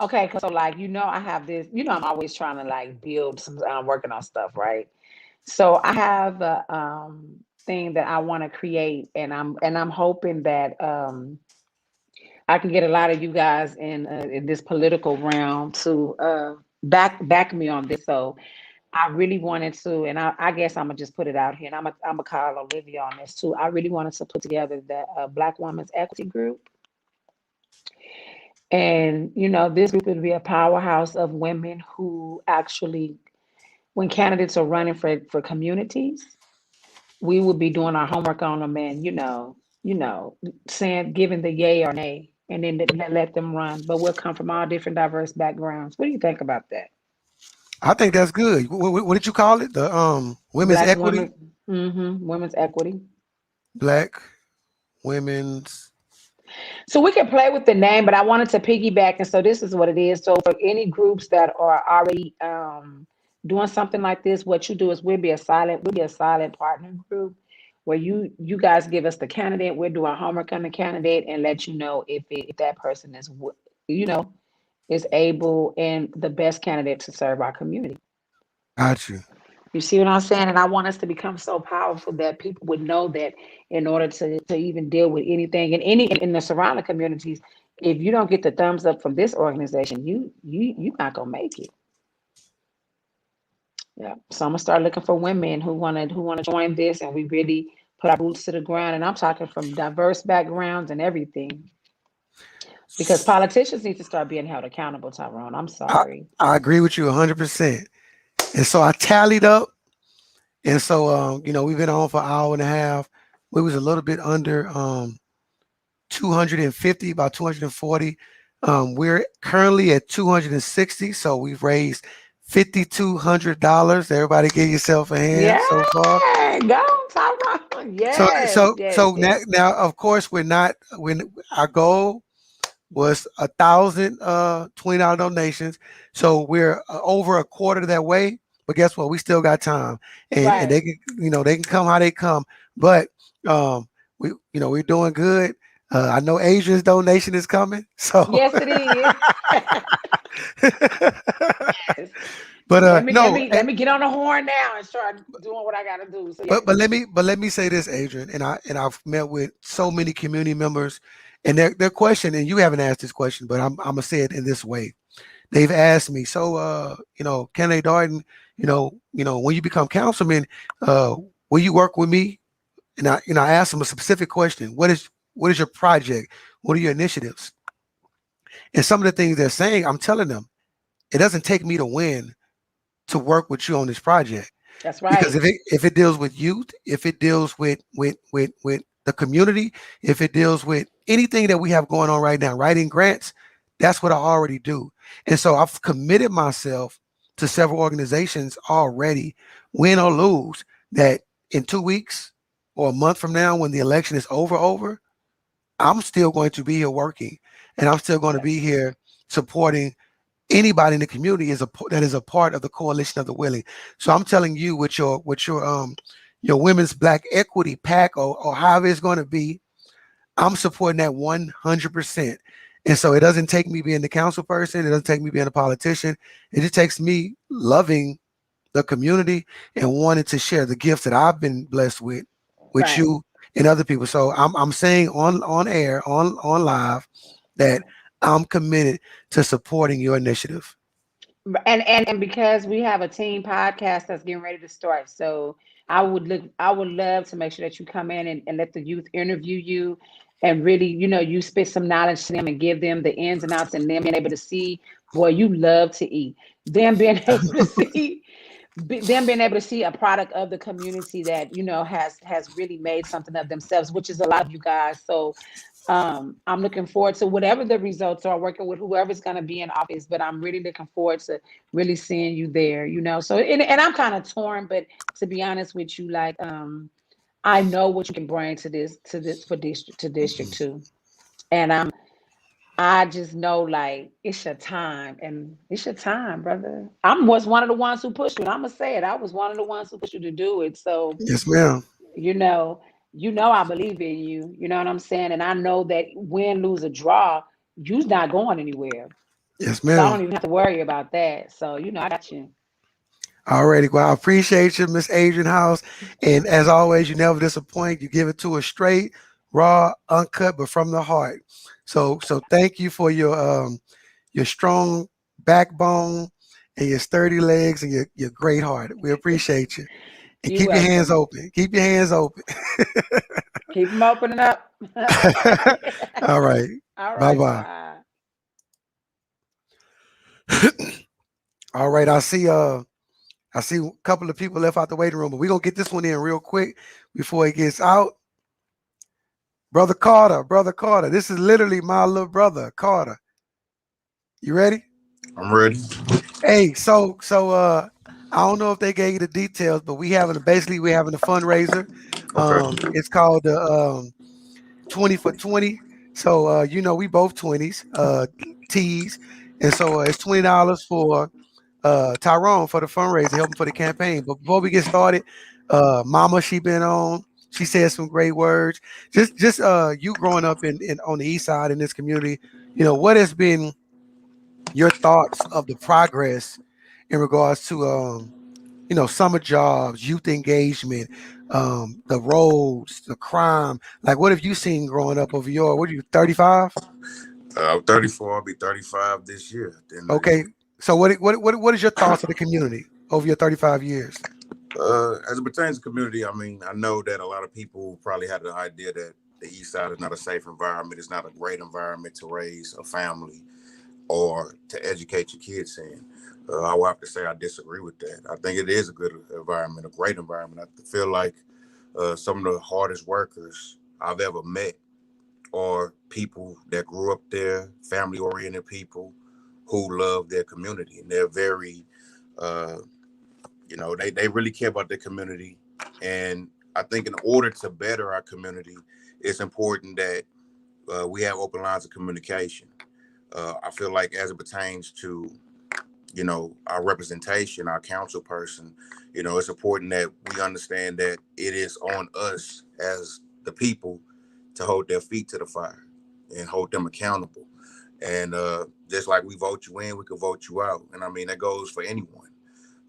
Okay, so like I have this. I'm always trying to like build some. I'm working on stuff, right? So I have a thing that I want to create, and I'm hoping that I can get a lot of you guys in this political realm to back me on this. So I really wanted to, and I guess I'm gonna just put it out here, and I'm gonna call Olivia on this too. I really wanted to put together the Black Women's Equity Group, and this group would be a powerhouse of women who actually, when candidates are running for communities, we would be doing our homework on them, and saying giving the yay or nay, and then let them run. But we'll come from all different diverse backgrounds. What do you think about that? I think that's good. What did you call it? The women's Black equity, women, women's equity. black women's. So we can play with the name, but I wanted to piggyback, and so this is what it is. So for any groups that are already doing something like this, what you do is we'll be a silent partner group where you guys give us the candidate, we'll do our homework on the candidate and let you know if that person is you know is able and the best candidate to serve our community. Got you. You see what I'm saying? And I want us to become so powerful that people would know that in order to even deal with anything in the surrounding communities, if you don't get the thumbs up from this organization, you're not gonna make it. Yeah. So I'm gonna start looking for women who wanna join this, and we really put our boots to the ground. And I'm talking from diverse backgrounds and everything. Because politicians need to start being held accountable, Tyrone. I'm I, sorry. I agree with you 100%. And so I tallied up, and so we've been on for an hour and a half. We was a little bit under 250, about 240. We're currently at 260, so we've raised $5,200. Everybody, give yourself a hand so far. Yeah, go, Tyrone. So Yes, so yes, so now, yes. now of course we're not when our goal was 1,000 $20 donations. So we're over a quarter of that way. But guess what? We still got time, and Right. they can they can come how they come. But we're doing good. I know Adrian's donation is coming. So, Yes, it is. Yes. but Let me let no, me let me get on the horn now and start doing what I gotta do. So but yes. let me say this, Adrian, and I've met with so many community members, and their question, and you haven't asked this question, but I'm gonna say it in this way. They've asked me, so Kennedy Darden, when you become councilman, will you work with me? And I asked them a specific question. What is your project? What are your initiatives? And some of the things they're saying, I'm telling them, it doesn't take me to win to work with you on this project. That's Because right. if it deals with youth, if it deals with the community, if it deals with anything that we have going on right now, writing grants, that's what I already do. And so I've committed myself to several organizations already, win or lose, that in 2 weeks or a month from now, when the election is over, I'm still going to be here working, and I'm still going to be Yes. here supporting anybody in the community that is a part of the coalition of the willing. So I'm telling you, with your women's black equity pack, or however it's going to be, I'm supporting that 100%. And so it doesn't take me being the council person. It doesn't take me being a politician. It just takes me loving the community and wanting to share the gifts that I've been blessed with Right. you and other people. So I'm saying on air, on live, that I'm committed to supporting your initiative. And because we have a team podcast that's getting ready to start, so I would love to make sure that you come in and let the youth interview you, and really, you spit some knowledge to them and give them the ins and outs, and them being able to see, boy, you love to eat, them being able to see, them being able to see a product of the community that has really made something of themselves, which is a lot of you guys. So I'm looking forward to whatever the results are, working with whoever's going to be in office, but I'm really looking forward to really seeing you there, so and I'm kind of torn, but to be honest with you, like I know what you can bring to this for district two, and I just know, like, it's your time, and it's your time, brother. Was one of the ones who pushed you, and I'm gonna say it. I was one of the ones who pushed you to do it. So, Yes, ma'am. you know, I believe in you. You know what I'm saying? And I know that win, lose, or draw, you's not going anywhere. Yes, So I ma'am. don't even have to worry about that. So, I got you. Alrighty, well, I appreciate you, Miss Adrian House. And as always, you never disappoint. You give it to us straight, raw, uncut, but from the heart. So thank you for your strong backbone and your sturdy legs and your great heart. We appreciate you. And You're keep your hands welcome. open. Keep your hands open. Keep them opening up. All right. All Bye right, bye. bye. All right. I see a couple of people left out the waiting room, but we're gonna get this one in real quick before it gets out. Brother Carter. This is literally my little brother, Carter. You ready? I'm ready. Hey, so I don't know if they gave you the details, but we're having a fundraiser. Okay. It's called the 20 for 20. So we both 20s, T's. And so it's $20 for Tyrone for the fundraiser, helping for the campaign. But before we get started, Mama, she been on. She said some great words. Just you growing up in on the east side in this community, what has been your thoughts of the progress in regards to summer jobs, youth engagement, the roads, the crime. Like, what have you seen growing up over what are you, 35? I'm 34. I'll be 35 this year at the end of the Okay. year. So what is your thoughts of the community over your 35 years? As it pertains to community, I mean, I know that a lot of people probably had the idea that the East Side is not a safe environment. It's not a great environment to raise a family or to educate your kids in. I will have to say I disagree with that. I think it is a good environment, a great environment. I feel like some of the hardest workers I've ever met are people that grew up there, family-oriented people who love their community, and they're very, uh, they really care about their community. And I think in order to better our community, it's important that we have open lines of communication. I feel like as it pertains to, our representation, our council person, it's important that we understand that it is on us as the people to hold their feet to the fire and hold them accountable. And just like we vote you in, we can vote you out. And I mean, that goes for anyone.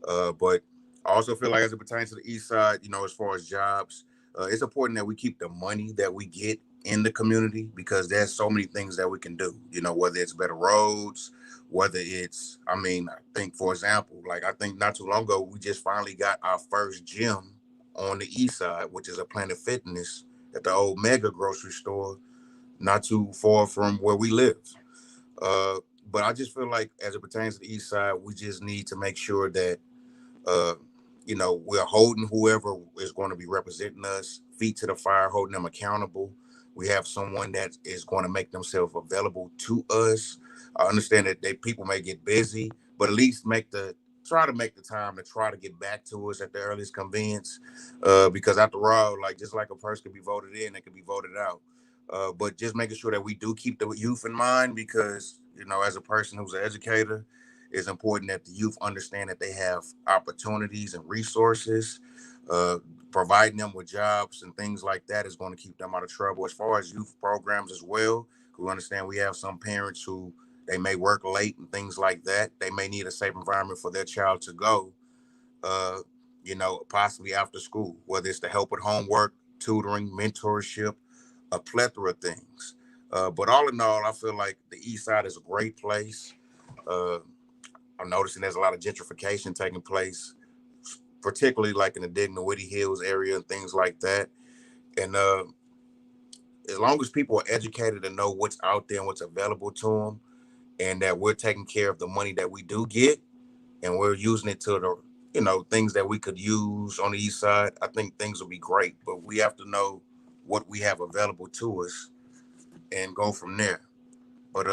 But I also feel like as it pertains to the East Side, as far as jobs, it's important that we keep the money that we get in the community because there's so many things that we can do, whether it's better roads, whether it's, I mean, I think, for example, like I think not too long ago, we just finally got our first gym on the East Side, which is a Planet Fitness at the old Mega grocery store, not too far from where we live. Uh, but I just feel like as it pertains to the East Side, we just need to make sure that uh, we're holding whoever is going to be representing us feet to the fire, holding them accountable. We have someone that is going to make themselves available to us. I understand that people may get busy, but at least try to make the time to try to get back to us at the earliest convenience. Because after all, like just like a person can be voted in, they can be voted out. But just making sure that we do keep the youth in mind because, as a person who's an educator, it's important that the youth understand that they have opportunities and resources. Uh, Providing them with jobs and things like that is going to keep them out of trouble as far as youth programs as well. We understand we have some parents who they may work late and things like that. They may need a safe environment for their child to go, uh, possibly after school, whether it's to help with homework, tutoring, mentorship, a plethora of things. But all in all, I feel like the East Side is a great place. Uh, I'm noticing there's a lot of gentrification taking place, particularly like in the Dignity Hills area and things like that. And as long as people are educated and know what's out there and what's available to them, and that we're taking care of the money that we do get, and we're using it to the things that we could use on the East Side, I think things will be great. But we have to know what we have available to us and go from there. But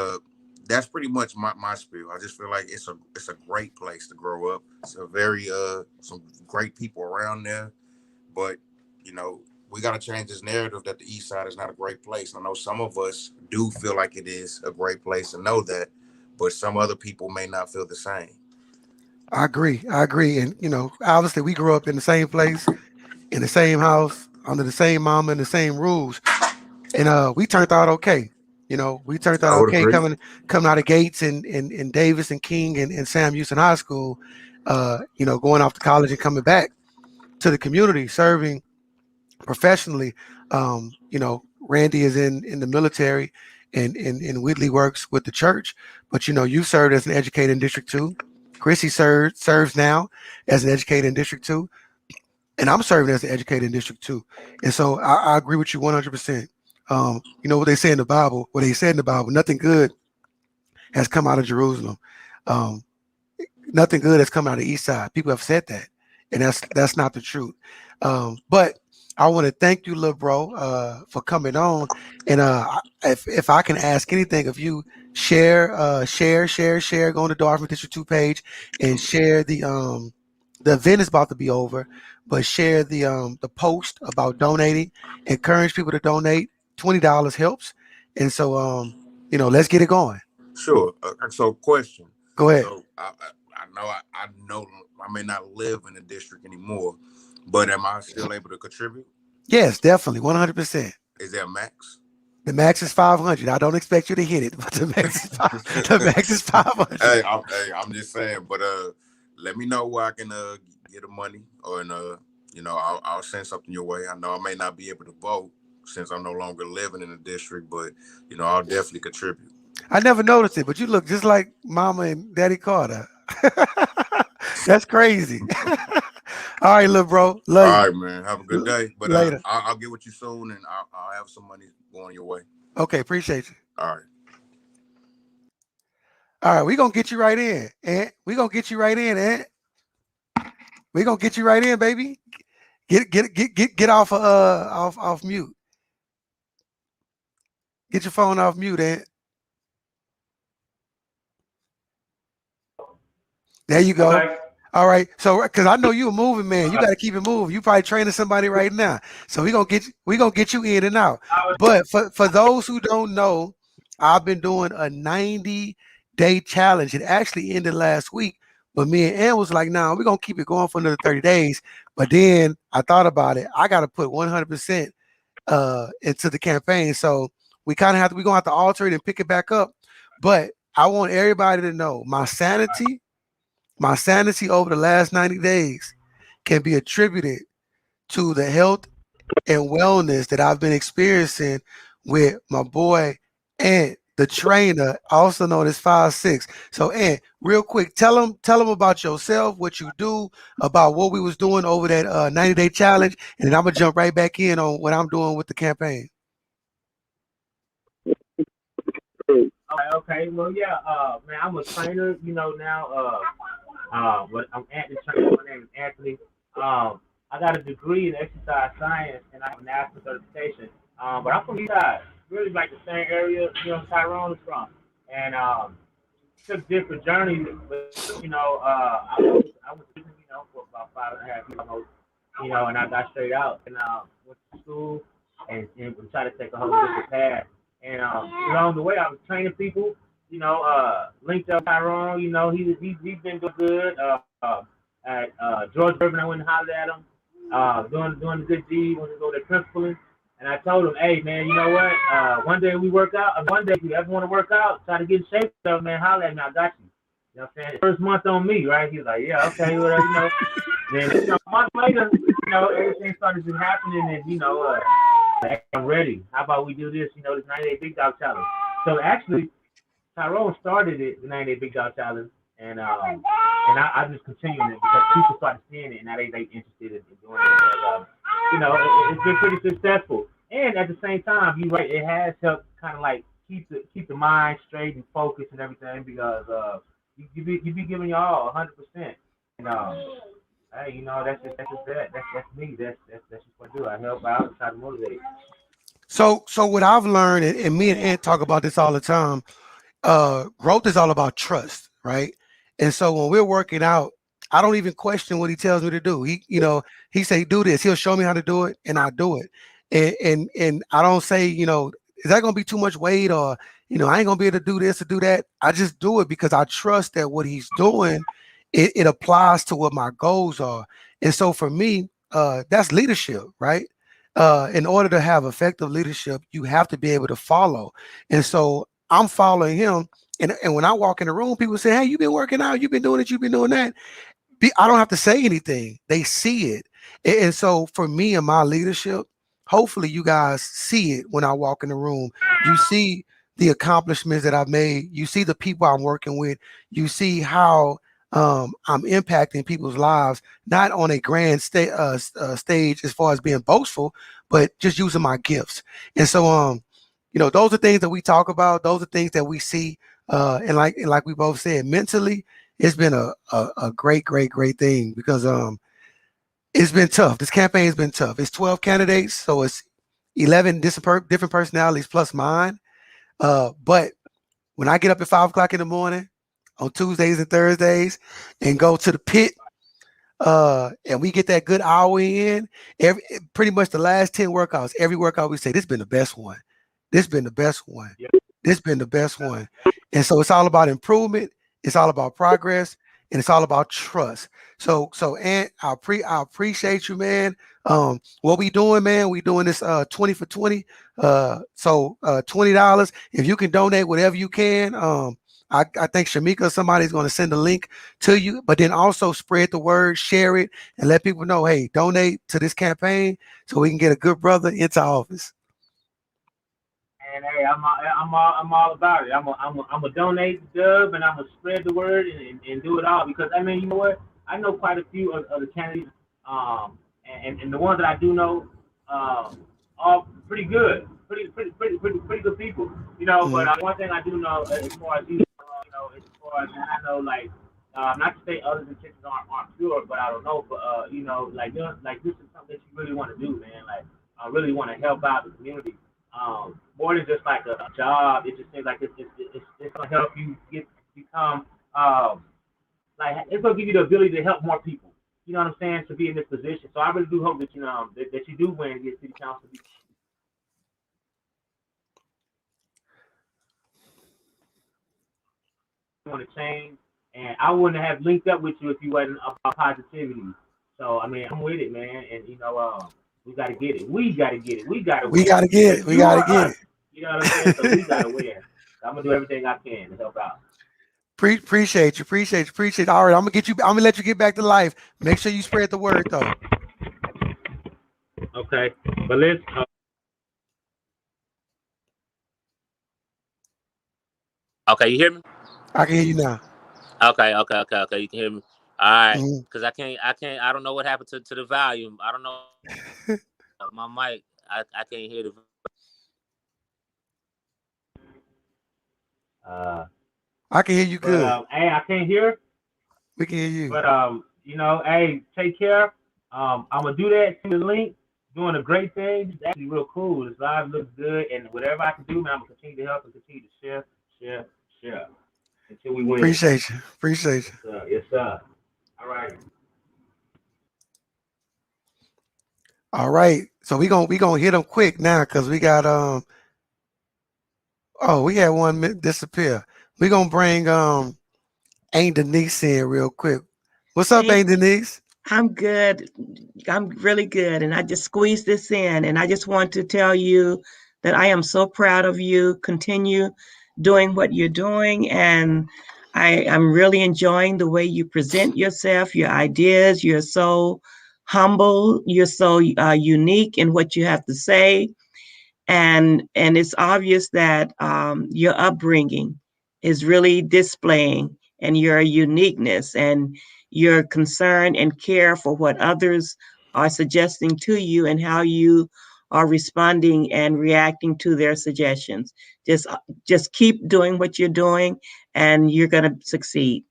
that's pretty much my spiel. I just feel like it's a great place to grow up. It's a very some great people around there. But we got to change this narrative that the East Side is not a great place. I know some of us do feel like it is a great place and know that, but some other people may not feel the same. I agree. I agree. And obviously we grew up in the same place, in the same house, under the same mama and the same rules. And we turned out okay. We turned out I would okay agree. coming out of Gates and Davis and King and Sam Houston High School, going off to college and coming back to the community, serving professionally. Randy is in the military and Whitley works with the church, but you served as an educator in District 2. Chrissy serves now as an educator in District 2, and I'm serving as an educator in District 2. And so I agree with you 100%. What they say in the Bible, what they said in the Bible, nothing good has come out of Jerusalem. Um, Nothing good has come out of the East Side. People have said that, and that's not the truth. But I want to thank you, little bro, for coming on. And if I can ask anything of you, share. Go on the Dartmouth District 2 page and share the event is about to be over, but share the post about donating. Encourage people to donate. $20 helps, and so let's get it going. Sure. So, question. Go ahead. So, I know I may not live in the district anymore, but am I still able to contribute? Yes, definitely, 100%. Is there a max? The max is 500. I don't expect you to hit it, but the max is 500. I'm just saying. But let me know where I can get the money, or I'll send something your way. I know I may not be able to vote since I'm no longer living in the district, but I'll definitely contribute. I never noticed it, but you look just like Mama and Daddy Carter. That's crazy. All right, little bro. Love you. All right, man. Have a good day. But Later. I'll get with you soon, and I'll have some money going your way. Okay, appreciate you. All right. All right, we're gonna get you right in, Aunt. We're gonna get you right in, Aunt. We're gonna get you right in, baby. Get off off mute. Get your phone off mute, Aunt. There you go. Okay. All right. So, because I know you're a moving man, you got to keep it moving. You probably training somebody right now. So we gonna get you in and out. But for those who don't know, I've been doing a 90-day challenge. It actually ended last week, but me and Ann was like, "Nah, we're gonna keep it going for another 30 days." But then I thought about it. I got to put 100% into the campaign. So we're gonna have to alter it and pick it back up. But I want everybody to know my sanity over the last 90 days can be attributed to the health and wellness that I've been experiencing with my boy Ant, the trainer, also known as 5'6". So Ant, real quick, tell them about yourself, what you do, about what we was doing over that 90-day challenge, and then I'm gonna jump right back in on what I'm doing with the campaign. Okay. Well, yeah, man, I'm a trainer, now. But I'm Anthony trainer. My name is Anthony. I got a degree in exercise science and I have a national certification. But I'm from East Side, really like the same area, Tyrone is from. And took different journeys, but I was for about 5.5 years almost, and I got straight out and went to school and tried to take a whole different path. And along the way, I was training people. Linked up Tyrone. He's been doing good. At George Urban, I went and hollered at him. Doing a good deed when he go to principaling. And I told him, hey man, you know what? One day we work out. One day if you ever want to work out, try to get in shape, man. Holler at me, I got you. You know what I'm saying? First month on me, right? He was like, yeah, okay, whatever, you know. Then a month later, everything started to happening, and like, I'm ready. How about we do this? This 98 Big Dog Challenge. So actually, Tyrone started it, the 98 Big Dog Challenge, and I just continued it because people started seeing it, and now they interested in doing it. Because, it's been pretty successful. And at the same time, you're right, it has helped kind of like keep the mind straight and focused and everything because you be giving your all 100%. And hey, that's me. That's just what I do. I help out and try to motivate. So what I've learned, and me and Ant talk about this all the time, growth is all about trust, right? And so when we're working out, I don't even question what he tells me to do. He say do this. He'll show me how to do it, and I do it. And I don't say, is that gonna be too much weight, or I ain't gonna be able to do this or do that. I just do it because I trust that what he's doing, it applies to what my goals are. And so for me, that's leadership, right? In order to have effective leadership, you have to be able to follow. And so I'm following him. And when I walk in the room, people say, hey, you've been working out, you've been doing it, you've been doing that. I don't have to say anything. They see it. And so for me and my leadership, hopefully you guys see it when I walk in the room. You see the accomplishments that I've made. You see the people I'm working with. You see how I'm impacting people's lives, not on a grand stage as far as being boastful, but just using my gifts. And so, those are things that we talk about. Those are things that we see. And like we both said, mentally, it's been a great thing because it's been tough. This campaign has been tough. It's 12 candidates, so it's 11 different personalities plus mine. But when I get up at 5 o'clock in the morning on Tuesdays and Thursdays and go to the pit, and we get that good hour in, pretty much the last 10 workouts, every workout we say, this has been the best one. This has been the best one. This has been the best one. And so it's all about improvement. It's all about progress, and it's all about trust. So Ant, I appreciate you, man. What we doing, man? We doing this 20 for 20. So $20. If you can donate whatever you can, I think Shamika, somebody's going to send a link to you, but then also spread the word, share it, and let people know, hey, donate to this campaign so we can get a good brother into office. And hey, I'm all about it. I'm a donate the dub, and I'm gonna spread the word and do it all because I mean, you know what? I know quite a few of the candidates, and the ones that I do know, are pretty good, pretty good people, But one thing I do know, as far as as far as I know, like. Not to say others' intentions aren't pure, but I don't know. But like this is something that you really want to do, man. Like I really want to help out the community. More than just like a job, it just seems like it's gonna help you become like it's gonna give you the ability to help more people. You know what I'm saying? To be in this position. So I really do hope that that you do win and get city council. Want to change, and I wouldn't have linked up with you if you wasn't about positivity. So I mean, I'm with it, man, and we got to get it. We got to get it. We got to win. We got to get it. We got to get it. You know what I'm saying? So we got to win. So I'm gonna do everything I can to help out. Appreciate you. All right, I'm gonna let you get back to life. Make sure you spread the word though. Okay, but let's. Okay, you hear me? I can hear you now. Okay. You can hear me. All right, because I don't know what happened to the volume. I don't know my mic. I can't hear the. I can hear you good. Hey, I can't hear. We can hear you. But hey, take care. I'm gonna do that. See the link. Doing a great thing. It's actually real cool. This live looks good, and whatever I can do, man, I'm gonna continue to help and continue to share until we win. Appreciate you. Yes, sir. All right. All right. So we gonna hit them quick now because we got we had one disappear. We gonna bring Aunt Denise in real quick. What's up, Aunt Denise? I'm good. I'm really good. And I just squeezed this in. And I just want to tell you that I am so proud of you. Continue doing what you're doing. And I'm really enjoying the way you present yourself, your ideas. You're so humble. You're so unique in what you have to say. And it's obvious that your upbringing is really displaying and your uniqueness and your concern and care for what others are suggesting to you and how you are responding and reacting to their suggestions. Just keep doing what you're doing and you're going to succeed.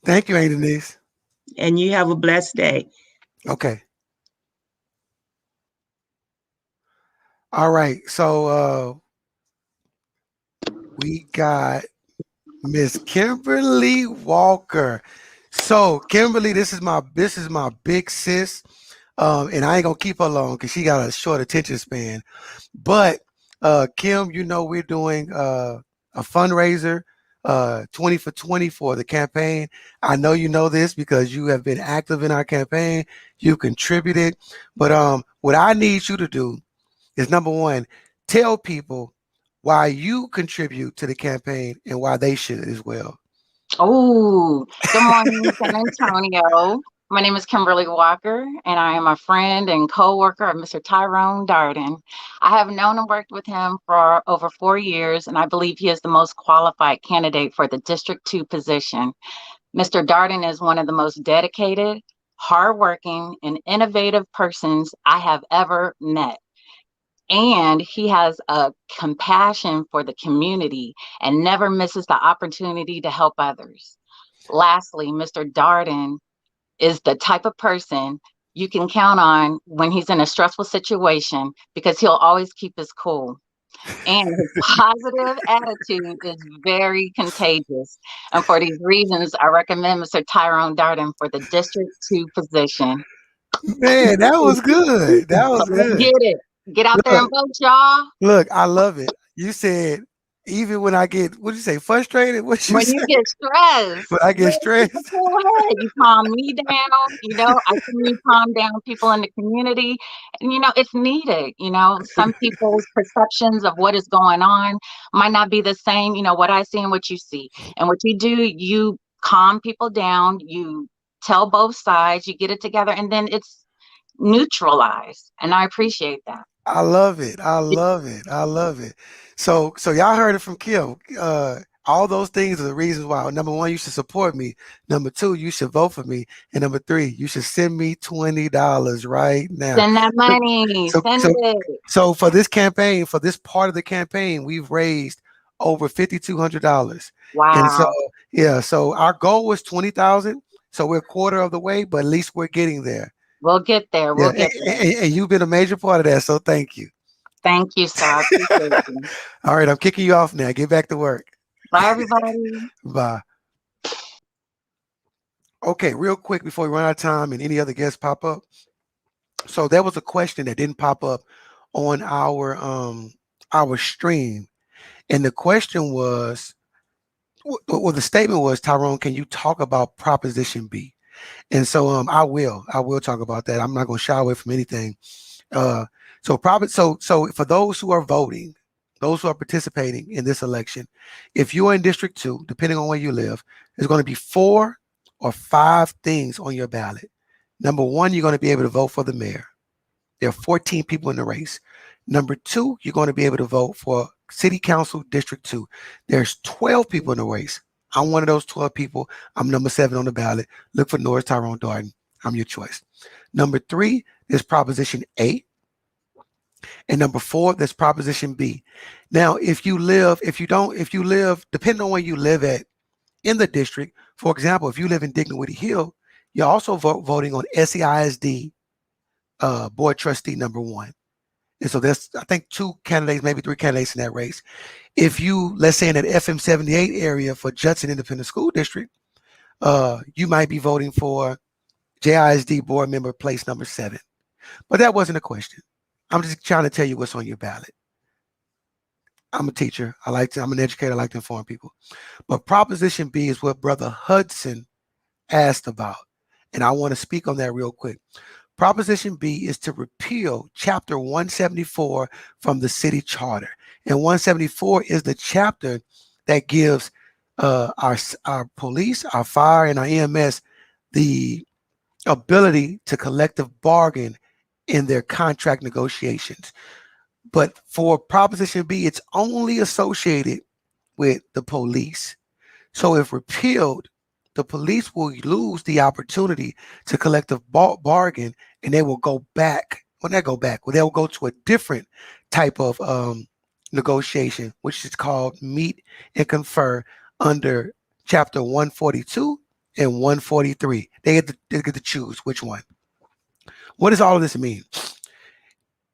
Thank you, Aunt Denise. And you have a blessed day. Okay. All right. So we got Miss Kimberly Walker. So Kimberly, this is my big sis. And I ain't gonna keep her long because she got a short attention span. But Kim, you know we're doing a fundraiser, 20 for 20 for the campaign. I know you know this because you have been active in our campaign. You contributed. But what I need you to do is, number one, tell people why you contribute to the campaign and why they should as well. Oh, good morning, San Antonio. My name is Kimberly Walker, and I am a friend and co-worker of Mr. Tyrone Darden. I have known and worked with him for over 4 years, and I believe he is the most qualified candidate for the District 2 position. Mr. Darden is one of the most dedicated, hardworking, and innovative persons I have ever met. And he has a compassion for the community and never misses the opportunity to help others. Lastly, Mr. Darden is the type of person you can count on when he's in a stressful situation because he'll always keep his cool. And his positive attitude is very contagious. And for these reasons, I recommend Mr. Tyrone Darden for the District 2 position. Man, that was good. That was Let's good. get it. Get out there and Look, vote, y'all. look, I love it. You said even when I get, what did you say, frustrated? What you When say? you get stressed, When I you get gotta keep a stressed. cool head. You calm me down. I see you calm down people in the community. And, it's needed. Some people's perceptions of what is going on might not be the same, what I see and what you see. And what you do, you calm people down. You tell both sides, you get it together, and then it's neutralized. And I appreciate that. I love it. I love it. I love it. So y'all heard it from Kim. All those things are the reasons why. Number one, you should support me. Number two, you should vote for me. And number three, you should send me $20 right now. Send that money. So Send so it. so for this campaign, for this part of the campaign, we've raised over $5,200. And so Wow. yeah, so our goal was 20,000. So we're a quarter of the way, but at least we're getting there. We'll get there. Yeah, We'll get there. and you've been a major part of that. So thank you. Thank you, sir. I appreciate you. All right, I'm kicking you off now. Get back to work. Bye, everybody. Bye. Okay, real quick before we run out of time and any other guests pop up. So there was a question that didn't pop up on our stream, and the question was, well, the statement was, Tyrone, can you talk about Proposition B? And so I will talk about that. I'm not going to shy away from anything. So for those who are voting, those who are participating in this election, if you are in District 2, depending on where you live, there's going to be 4 or 5 things on your ballot. Number one, you're going to be able to vote for the mayor. There are 14 people in the race. Number two, you're going to be able to vote for City Council District 2. There's 12 people in the race. I'm one of those 12 people. I'm number 7 on the ballot. Look for Norris Tyrone Darden. I'm your choice. Number 3 is Proposition A. And number 4, there's Proposition B. Now, if you live, depending on where you live at in the district, for example, if you live in Dignity Hill, you're also voting on SEISD board trustee number 1. And so there's, I think, 2 candidates, maybe 3 candidates in that race. If you, let's say in that FM 78 area for Judson Independent School District, you might be voting for JISD board member place number 7. But that wasn't a question. I'm just trying to tell you what's on your ballot. I'm a teacher. I'm an educator. I like to inform people. But Proposition B is what Brother Hudson asked about. And I want to speak on that real quick. Proposition B is to repeal Chapter 174 from the city charter. And 174 is the chapter that gives our police, our fire, and our EMS the ability to collective bargain in their contract negotiations. But for Proposition B, it's only associated with the police. So if repealed, the police will lose the opportunity to collective bargain, and they will go back. Well, not go back. Well, they'll go to a different type of negotiation, which is called meet and confer under Chapter 142 and 143. They get to choose which one. What does all of this mean?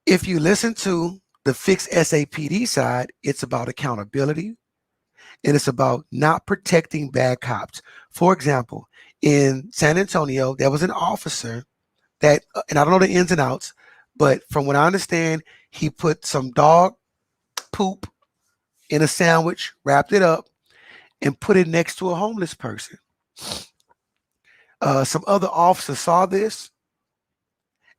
If you listen to the fixed SAPD side, it's about accountability, and it's about not protecting bad cops. For example, in San Antonio, there was an officer that, and I don't know the ins and outs, but from what I understand, he put some dog poop in a sandwich, wrapped it up, and put it next to a homeless person. Some other officers saw this,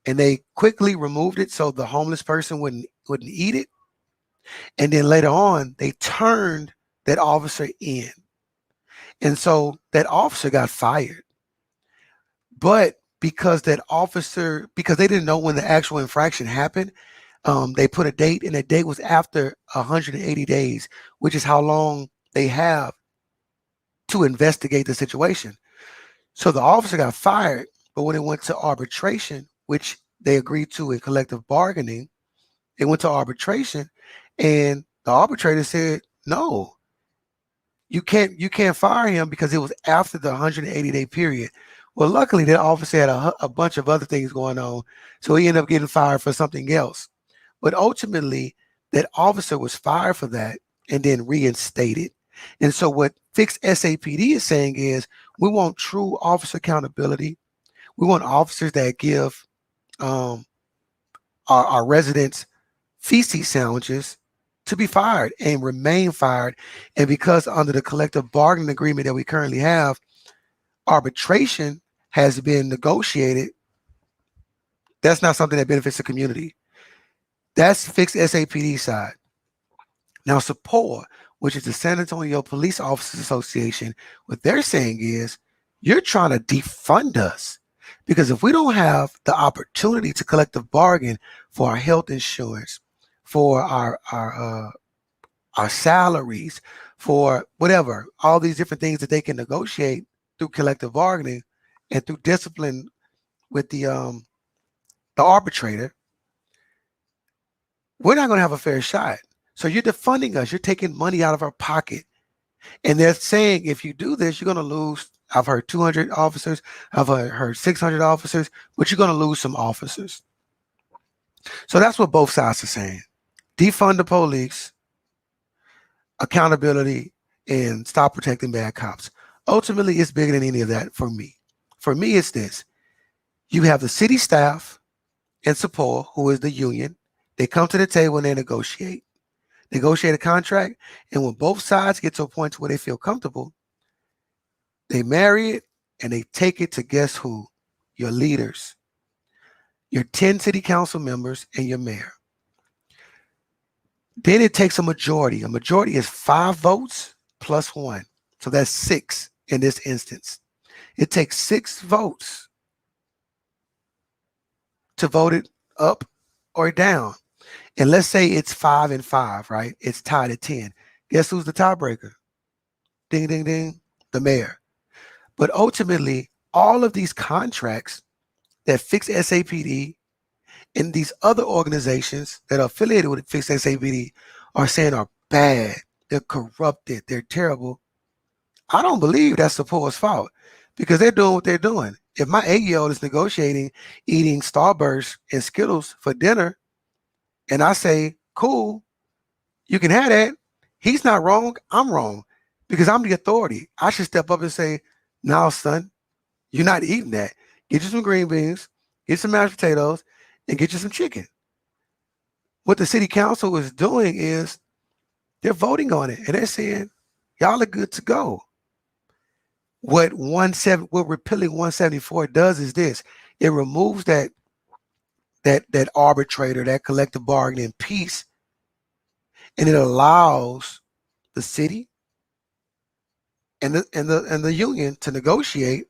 and they quickly removed it so the homeless person wouldn't eat it. And then later on, they turned that officer in. And so that officer got fired. But because they didn't know when the actual infraction happened, they put a date, and that date was after 180 days, which is how long they have to investigate the situation. So the officer got fired, but when it went to arbitration, which they agreed to in collective bargaining, it went to arbitration, and the arbitrator said, no, you can't fire him because it was after the 180-day period. Well, luckily that officer had a bunch of other things going on, so he ended up getting fired for something else. But ultimately, that officer was fired for that and then reinstated. And so what Fixed SAPD is saying is, we want true officer accountability. We want officers that give our residents feces sandwiches to be fired and remain fired. And because under the collective bargaining agreement that we currently have, arbitration has been negotiated, that's not something that benefits the community. That's Fixed SAPD side. Now, SAPOA, which is the San Antonio Police Officers Association, what they're saying is, you're trying to defund us. Because if we don't have the opportunity to collective bargain for our health insurance, for our salaries, for whatever, all these different things that they can negotiate through collective bargaining and through discipline with the arbitrator, we're not going to have a fair shot. So you're defunding us. You're taking money out of our pocket. And they're saying if you do this, you're going to lose. I've heard 200 officers. I've heard 600 officers, but you're going to lose some officers. So that's what both sides are saying. Defund the police, accountability, and stop protecting bad cops. Ultimately, it's bigger than any of that for me. For me, it's this. You have the city staff and SAPOA, who is the union. They come to the table and they negotiate a contract. And when both sides get to a point where they feel comfortable, they marry it and they take it to guess who? Your leaders, your 10 city council members, and your mayor. Then it takes a majority. A majority is 5 votes plus 1. So that's 6 in this instance. It takes 6 votes to vote it up or down. And let's say it's 5 and 5, right? It's tied at 10. Guess who's the tiebreaker? Ding, ding, ding, the mayor. But ultimately, all of these contracts that Fix SAPD and these other organizations that are affiliated with Fix SAPD are saying are bad, they're corrupted, they're terrible. I don't believe that's SAPOA's fault because they're doing what they're doing. If my 8-year-old is negotiating eating Starburst and Skittles for dinner, and I say, cool, you can have that, he's not wrong, I'm wrong because I'm the authority. I should step up and say, now, son, you're not eating that. Get you some green beans, get some mashed potatoes, and get you some chicken. What the city council is doing is they're voting on it, and they're saying, y'all are good to go. What repealing 174 does is this: it removes that arbitrator, that collective bargaining piece, and it allows the city and the union to negotiate,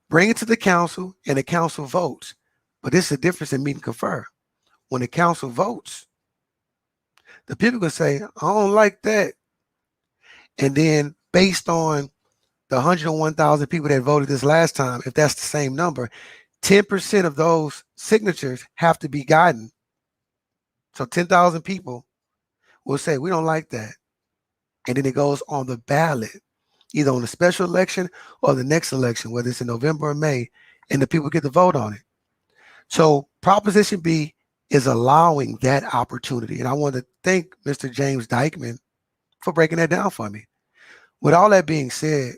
bring it to the council, and the council votes. But this is the difference in meet and confer. When the council votes, the people can say, I don't like that. And then based on the 101,000 people that voted this last time, if that's the same number, 10% of those signatures have to be gotten. So 10,000 people will say, we don't like that. And then it goes on the ballot, either on the special election or the next election, whether it's in November or May, and the people get to vote on it. So Proposition B is allowing that opportunity. And I want to thank Mr. James Dykeman for breaking that down for me. With all that being said,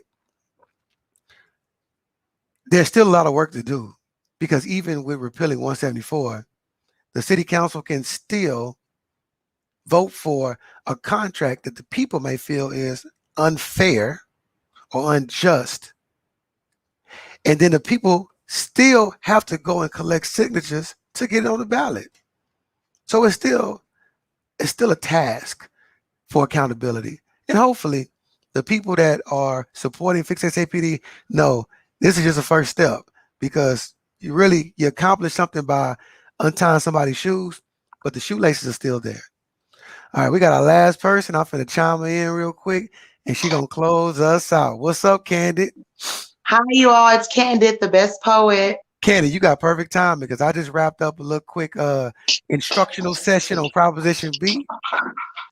there's still a lot of work to do, because even with repealing 174, the city council can still vote for a contract that the people may feel is unfair or unjust. And then the people still have to go and collect signatures to get it on the ballot. So it's still a task for accountability. And hopefully the people that are supporting Fix SAPD know this is just a first step, because you accomplish something by untying somebody's shoes, but the shoelaces are still there. All right, we got our last person. I'm finna chime in real quick, and she gonna close us out. What's up, Candid? Hi, you all. It's Candid, the best poet. Candid, you got perfect time, because I just wrapped up a little quick instructional session on Proposition B.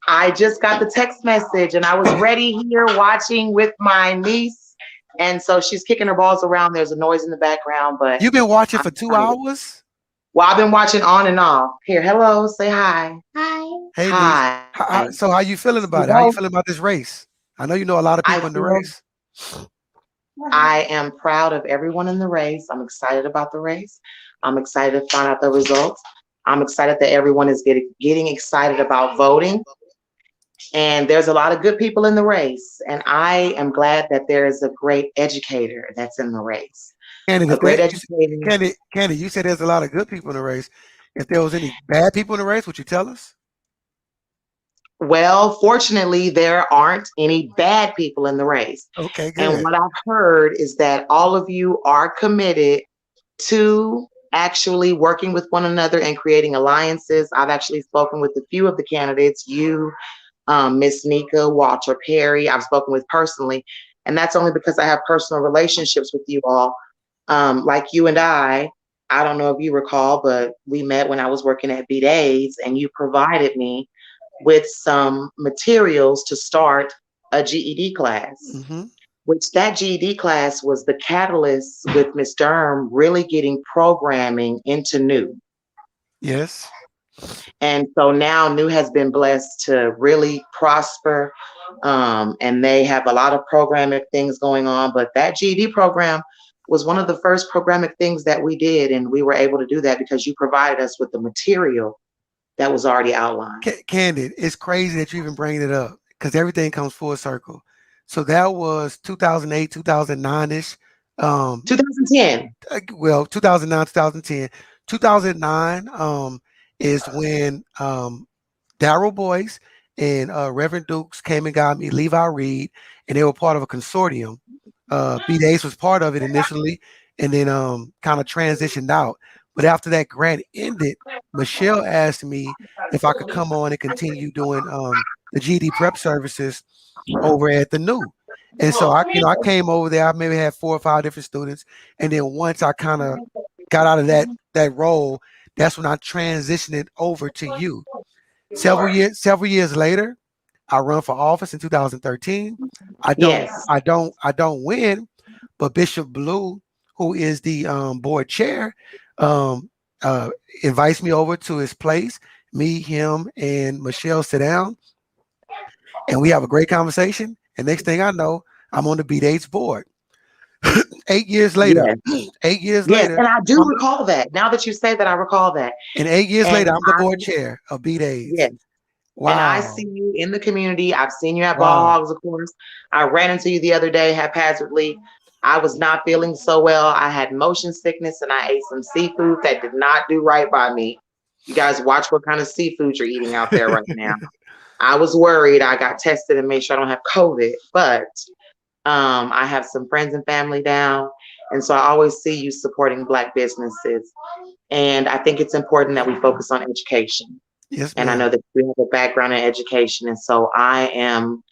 I just got the text message, and I was ready here watching with my niece, and so she's kicking her balls around. There's a noise in the background, but you've been watching for 2 hours? Well, I've been watching on and off. Here, hello, say hi. Hi. Hey, hi. So how you feeling about it? How you feeling about this race? I know you know a lot of people in the race. I am proud of everyone in the race. I'm excited about the race. I'm excited to find out the results. I'm excited that everyone is getting excited about voting. And there's a lot of good people in the race. And I am glad that there is a great educator that's in the race. Candy, you said there's a lot of good people in the race. If there was any bad people in the race, would you tell us? Well, fortunately, there aren't any bad people in the race. Okay, good. And what I've heard is that all of you are committed to actually working with one another and creating alliances. I've actually spoken with a few of the candidates, you, Miss Nika, Walter Perry, I've spoken with personally. And that's only because I have personal relationships with you all. Like you and I don't know if you recall, but we met when I was working at B-Days, and you provided me with some materials to start a GED class, which that GED class was the catalyst with Ms. Durham really getting programming into New. Yes. And so now New has been blessed to really prosper, and they have a lot of programming things going on, but that GED program was one of the first programming things that we did, and we were able to do that because you provided us with the material that was already outlined. Candid, it's crazy that you even bring it up, because everything comes full circle. So that was 2008, 2009-ish. 2010. Well, 2009, 2010. 2009 is when Darryl Boyce and Reverend Dukes came and got me, Levi Reed, and they were part of a consortium. B-Days was part of it initially, and then kind of transitioned out. But after that grant ended, Michelle asked me if I could come on and continue doing the GD prep services over at the New. And so I came over there. I maybe had 4 or 5 different students, and then once I kind of got out of that role, that's when I transitioned it over to you. Several years later, I run for office in 2013. I don't win, but Bishop Blue, who is the board chair, invites me over to his place. Me, him, and Michelle sit down, and we have a great conversation. And next thing I know, I'm on the B-Days board. 8 years later, 8 years later. And I do recall that. Now that you say that, I recall that. And 8 years later, I'm the board chair of B-Days. Yes. And I Wow. see you in the community. I've seen you at Ball Wow. Hogs, of course. I ran into you the other day haphazardly. I was not feeling so well. I had motion sickness and I ate some seafood that did not do right by me. You guys watch what kind of seafood you're eating out there right now. I was worried. I got tested and made sure I don't have COVID, but I have some friends and family down. And so I always see you supporting Black businesses. And I think it's important that we focus on education. Yes, And I ma'am. know that you have a background in education. And so I am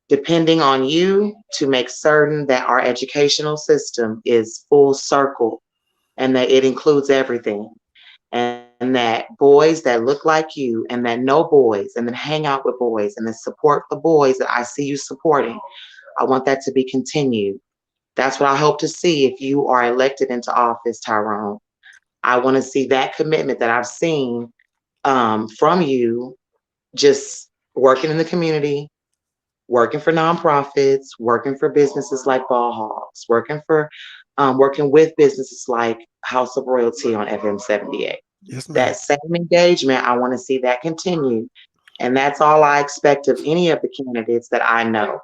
depending on you to make certain that our educational system is full circle and that it includes everything. And that boys that look like you and that know boys and then hang out with boys and then support the boys that I see you supporting, I want that to be continued. That's what I hope to see if you are elected into office, Tyrone. I want to see that commitment that I've seen from you, just working in the community, working for nonprofits, working for businesses like Ball Hogs, working with businesses like House of Royalty on FM 78. Yes, ma'am. That same engagement, I want to see that continue. And that's all I expect of any of the candidates that I know,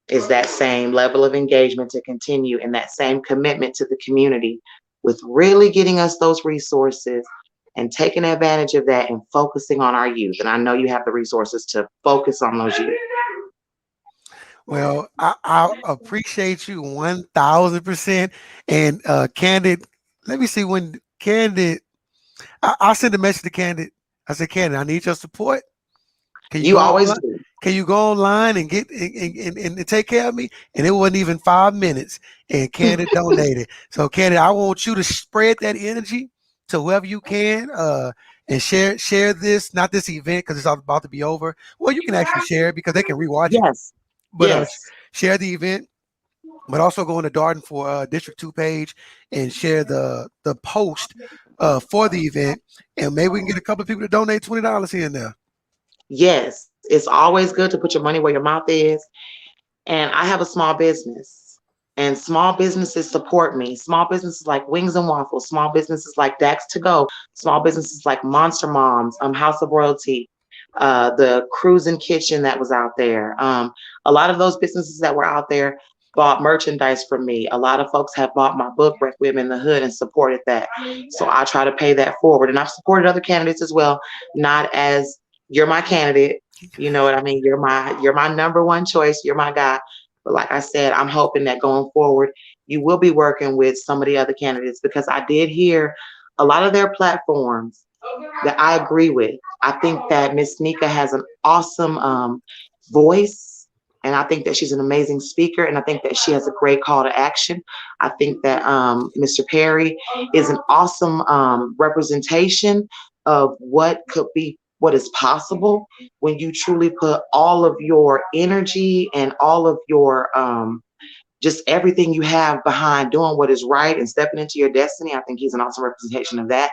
is that same level of engagement to continue and that same commitment to the community with really getting us those resources and taking advantage of that and focusing on our youth. And I know you have the resources to focus on those youth. Well, I appreciate you 1000%. And Candid, let me see when Candid, I'll send a message to Candid. I said, Candid, I need your support. Can you You go always online? do. Can you go online and get and take care of me? And it wasn't even 5 minutes. And Candid donated. So Candid, I want you to spread that energy to whoever you can, and share this, not this event because it's about to be over. Well, you can actually share it because they can rewatch it. Yes. But Yes. share the event, but also go into Darden for District 2 page and share the post for the event, and maybe we can get a couple of people to donate $20 here and there. Yes. It's always good to put your money where your mouth is. And I have a small business, and small businesses support me. Small businesses like Wings and Waffles, small businesses like Dax to Go, small businesses like Monster Moms, House of Royalty, the Cruising Kitchen that was out there. A lot of those businesses that were out there bought merchandise from me. A lot of folks have bought my book, Requiem in the Hood, and supported that. So I try to pay that forward. And I've supported other candidates as well, not as you're my candidate. You know what I mean? You're my number one choice. You're my guy. But like I said, I'm hoping that going forward, you will be working with some of the other candidates, because I did hear a lot of their platforms that I agree with. I think that Miss Nika has an awesome voice, and I think that she's an amazing speaker, and I think that she has a great call to action. I think that Mr. Perry is an awesome representation of what could be, what is possible when you truly put all of your energy and all of your just everything you have behind doing what is right and stepping into your destiny. I think he's an awesome representation of that.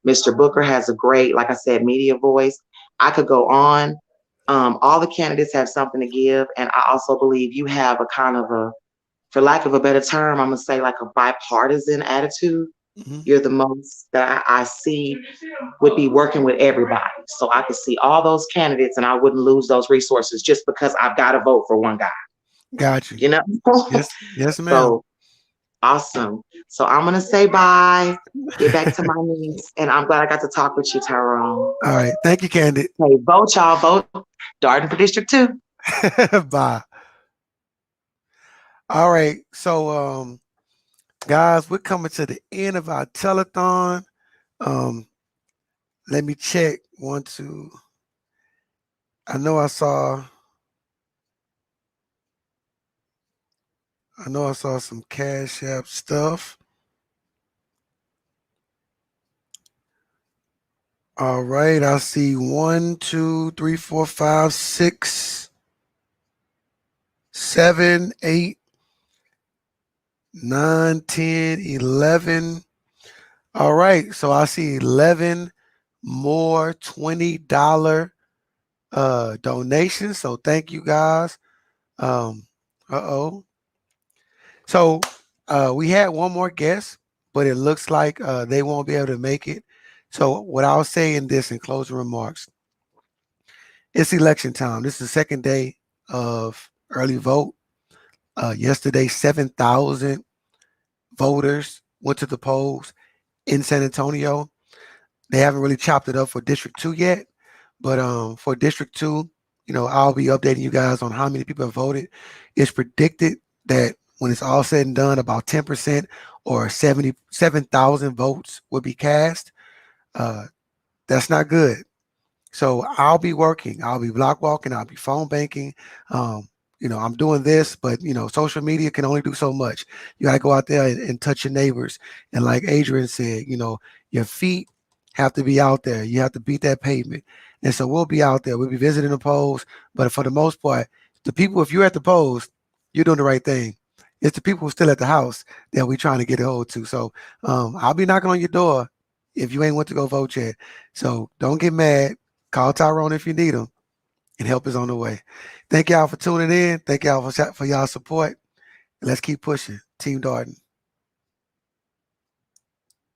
Mr. Booker has a great, like I said, media voice. I could go on. All the candidates have something to give. And I also believe you have a kind of a, for lack of a better term, I'm going to say like a bipartisan attitude. Mm-hmm. You're the most that I see would be working with everybody. So I could see all those candidates and I wouldn't lose those resources just because I've got to vote for one guy. Got you. You know? Yes, ma'am. So awesome. So I'm going to say bye, get back to my niece, and I'm glad I got to talk with you, Tyrone. All right. Thank you, Candid. Hey, vote, y'all. Vote Darden for District 2. Bye. All right. So, guys, we're coming to the end of our telethon. Let me check. 1, 2. I know I saw some Cash App stuff. All right, I see 1, 2, 3, 4, 5, 6, 7, 8, 9, 10, 11. All right, so I see 11 more $20 donations. So thank you guys. So we had one more guest, but it looks like they won't be able to make it. So what I'll say in closing remarks It's election time. This is the second day of early vote. Yesterday, 7,000 voters went to the polls in San Antonio. They haven't really chopped it up for District 2 yet, but for District 2, I'll be updating you guys on how many people have voted. It's predicted that when it's all said and done, about 10% or 77,000 votes will be cast. That's not good. So I'll be working. I'll be block walking. I'll be phone banking. I'm doing this, but social media can only do so much. You got to go out there and touch your neighbors. And like Adrian said, your feet have to be out there. You have to beat that pavement. And so we'll be out there. We'll be visiting the polls. But for the most part, the people, if you're at the polls, you're doing the right thing. It's the people who are still at the house that we're trying to get a hold to. So I'll be knocking on your door if you ain't went to go vote yet. So don't get mad. Call Tyrone if you need him, and help is on the way. Thank y'all for tuning in. Thank y'all for y'all support. Let's keep pushing. Team Darden.